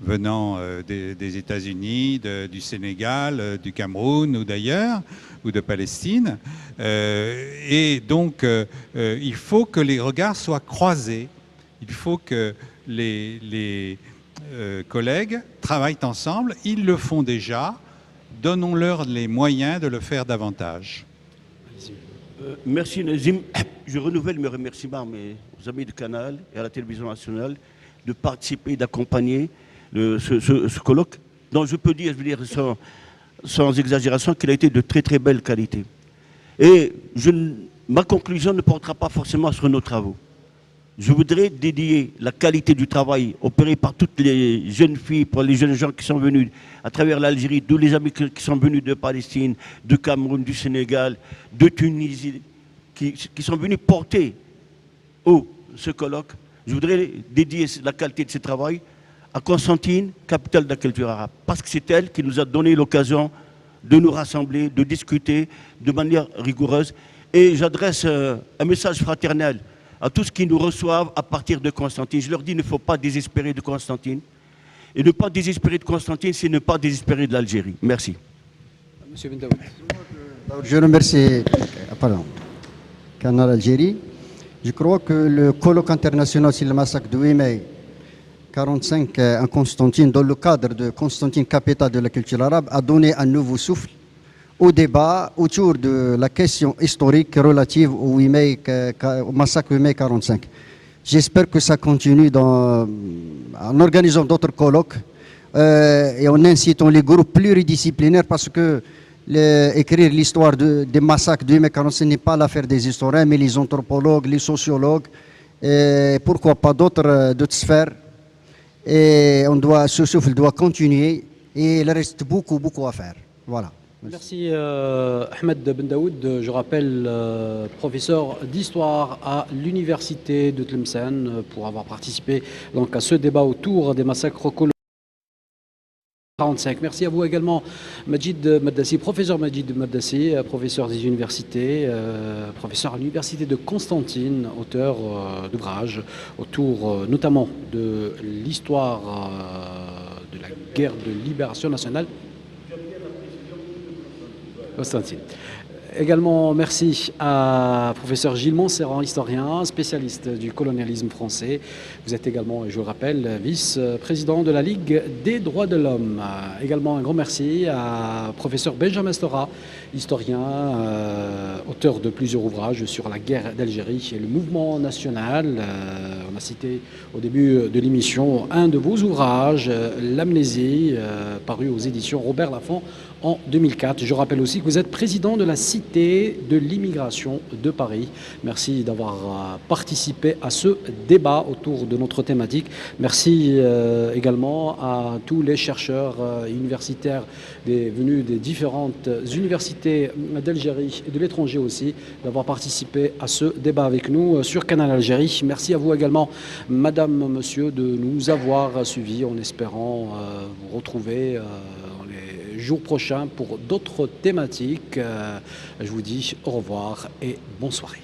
venant des États-Unis, du Sénégal, du Cameroun ou d'ailleurs, ou de Palestine. Et donc, il faut que les regards soient croisés. Il faut que les collègues travaillent ensemble. Ils le font déjà. Donnons-leur les moyens de le faire davantage. Merci Nazim. Je renouvelle mes remerciements aux amis de Canal et à la télévision nationale de participer, d'accompagner ce colloque, dont je peux dire sans exagération qu'il a été de très très belle qualité. Et ma conclusion ne portera pas forcément sur nos travaux. Je voudrais dédier la qualité du travail opéré par toutes les jeunes filles, pour les jeunes gens qui sont venus à travers l'Algérie, tous les amis qui sont venus de Palestine, du Cameroun, du Sénégal, de Tunisie, qui sont venus porter ce colloque. Je voudrais dédier la qualité de ce travail à Constantine, capitale de la culture arabe, parce que c'est elle qui nous a donné l'occasion de nous rassembler, de discuter de manière rigoureuse. Et j'adresse un message fraternel à tous qui nous reçoivent à partir de Constantine. Je leur dis, il ne faut pas désespérer de Constantine. Et ne pas désespérer de Constantine, c'est ne pas désespérer de l'Algérie. Merci. Monsieur Bendaoud. Je remercie Canal Algérie. Je crois que le colloque international sur le massacre de 8 mai 1945 à Constantine, dans le cadre de Constantine, capitale de la culture arabe, a donné un nouveau souffle au débat autour de la question historique relative au massacre 8 mai 1945. J'espère que ça continue en organisant d'autres colloques et en incitant les groupes pluridisciplinaires, parce que écrire l'histoire des massacres de 8 mai 1945 n'est pas l'affaire des historiens, mais les anthropologues, les sociologues, et pourquoi pas d'autres sphères. Et ce souffle doit continuer et il reste beaucoup à faire. Voilà. Merci Ahmed Bendaoud, je rappelle professeur d'histoire à l'université de Tlemcen, pour avoir participé donc à ce débat autour des massacres coloniaux 45. Merci à vous également Majid Maddassi, professeur Majid Maddassi, professeur des universités, professeur à l'université de Constantine, auteur d'ouvrages autour notamment de l'histoire guerre de libération nationale. Constantine. Également, merci à professeur Gilles Montserrat, historien, spécialiste du colonialisme français. Vous êtes également, je le rappelle, vice-président de la Ligue des droits de l'homme. Également, un grand merci à professeur Benjamin Stora, historien, auteur de plusieurs ouvrages sur la guerre d'Algérie et le mouvement national. On a cité au début de l'émission un de vos ouvrages, L'amnésie, paru aux éditions Robert Laffont en 2004. Je rappelle aussi que vous êtes président de la Cité de l'immigration de Paris. Merci d'avoir participé à ce débat autour de notre thématique. Merci également à tous les chercheurs universitaires venus des différentes universités d'Algérie et de l'étranger aussi, d'avoir participé à ce débat avec nous sur Canal Algérie. Merci à vous également, madame, monsieur, de nous avoir suivis en espérant vous retrouver jours prochains pour d'autres thématiques. Je vous dis au revoir et bonne soirée.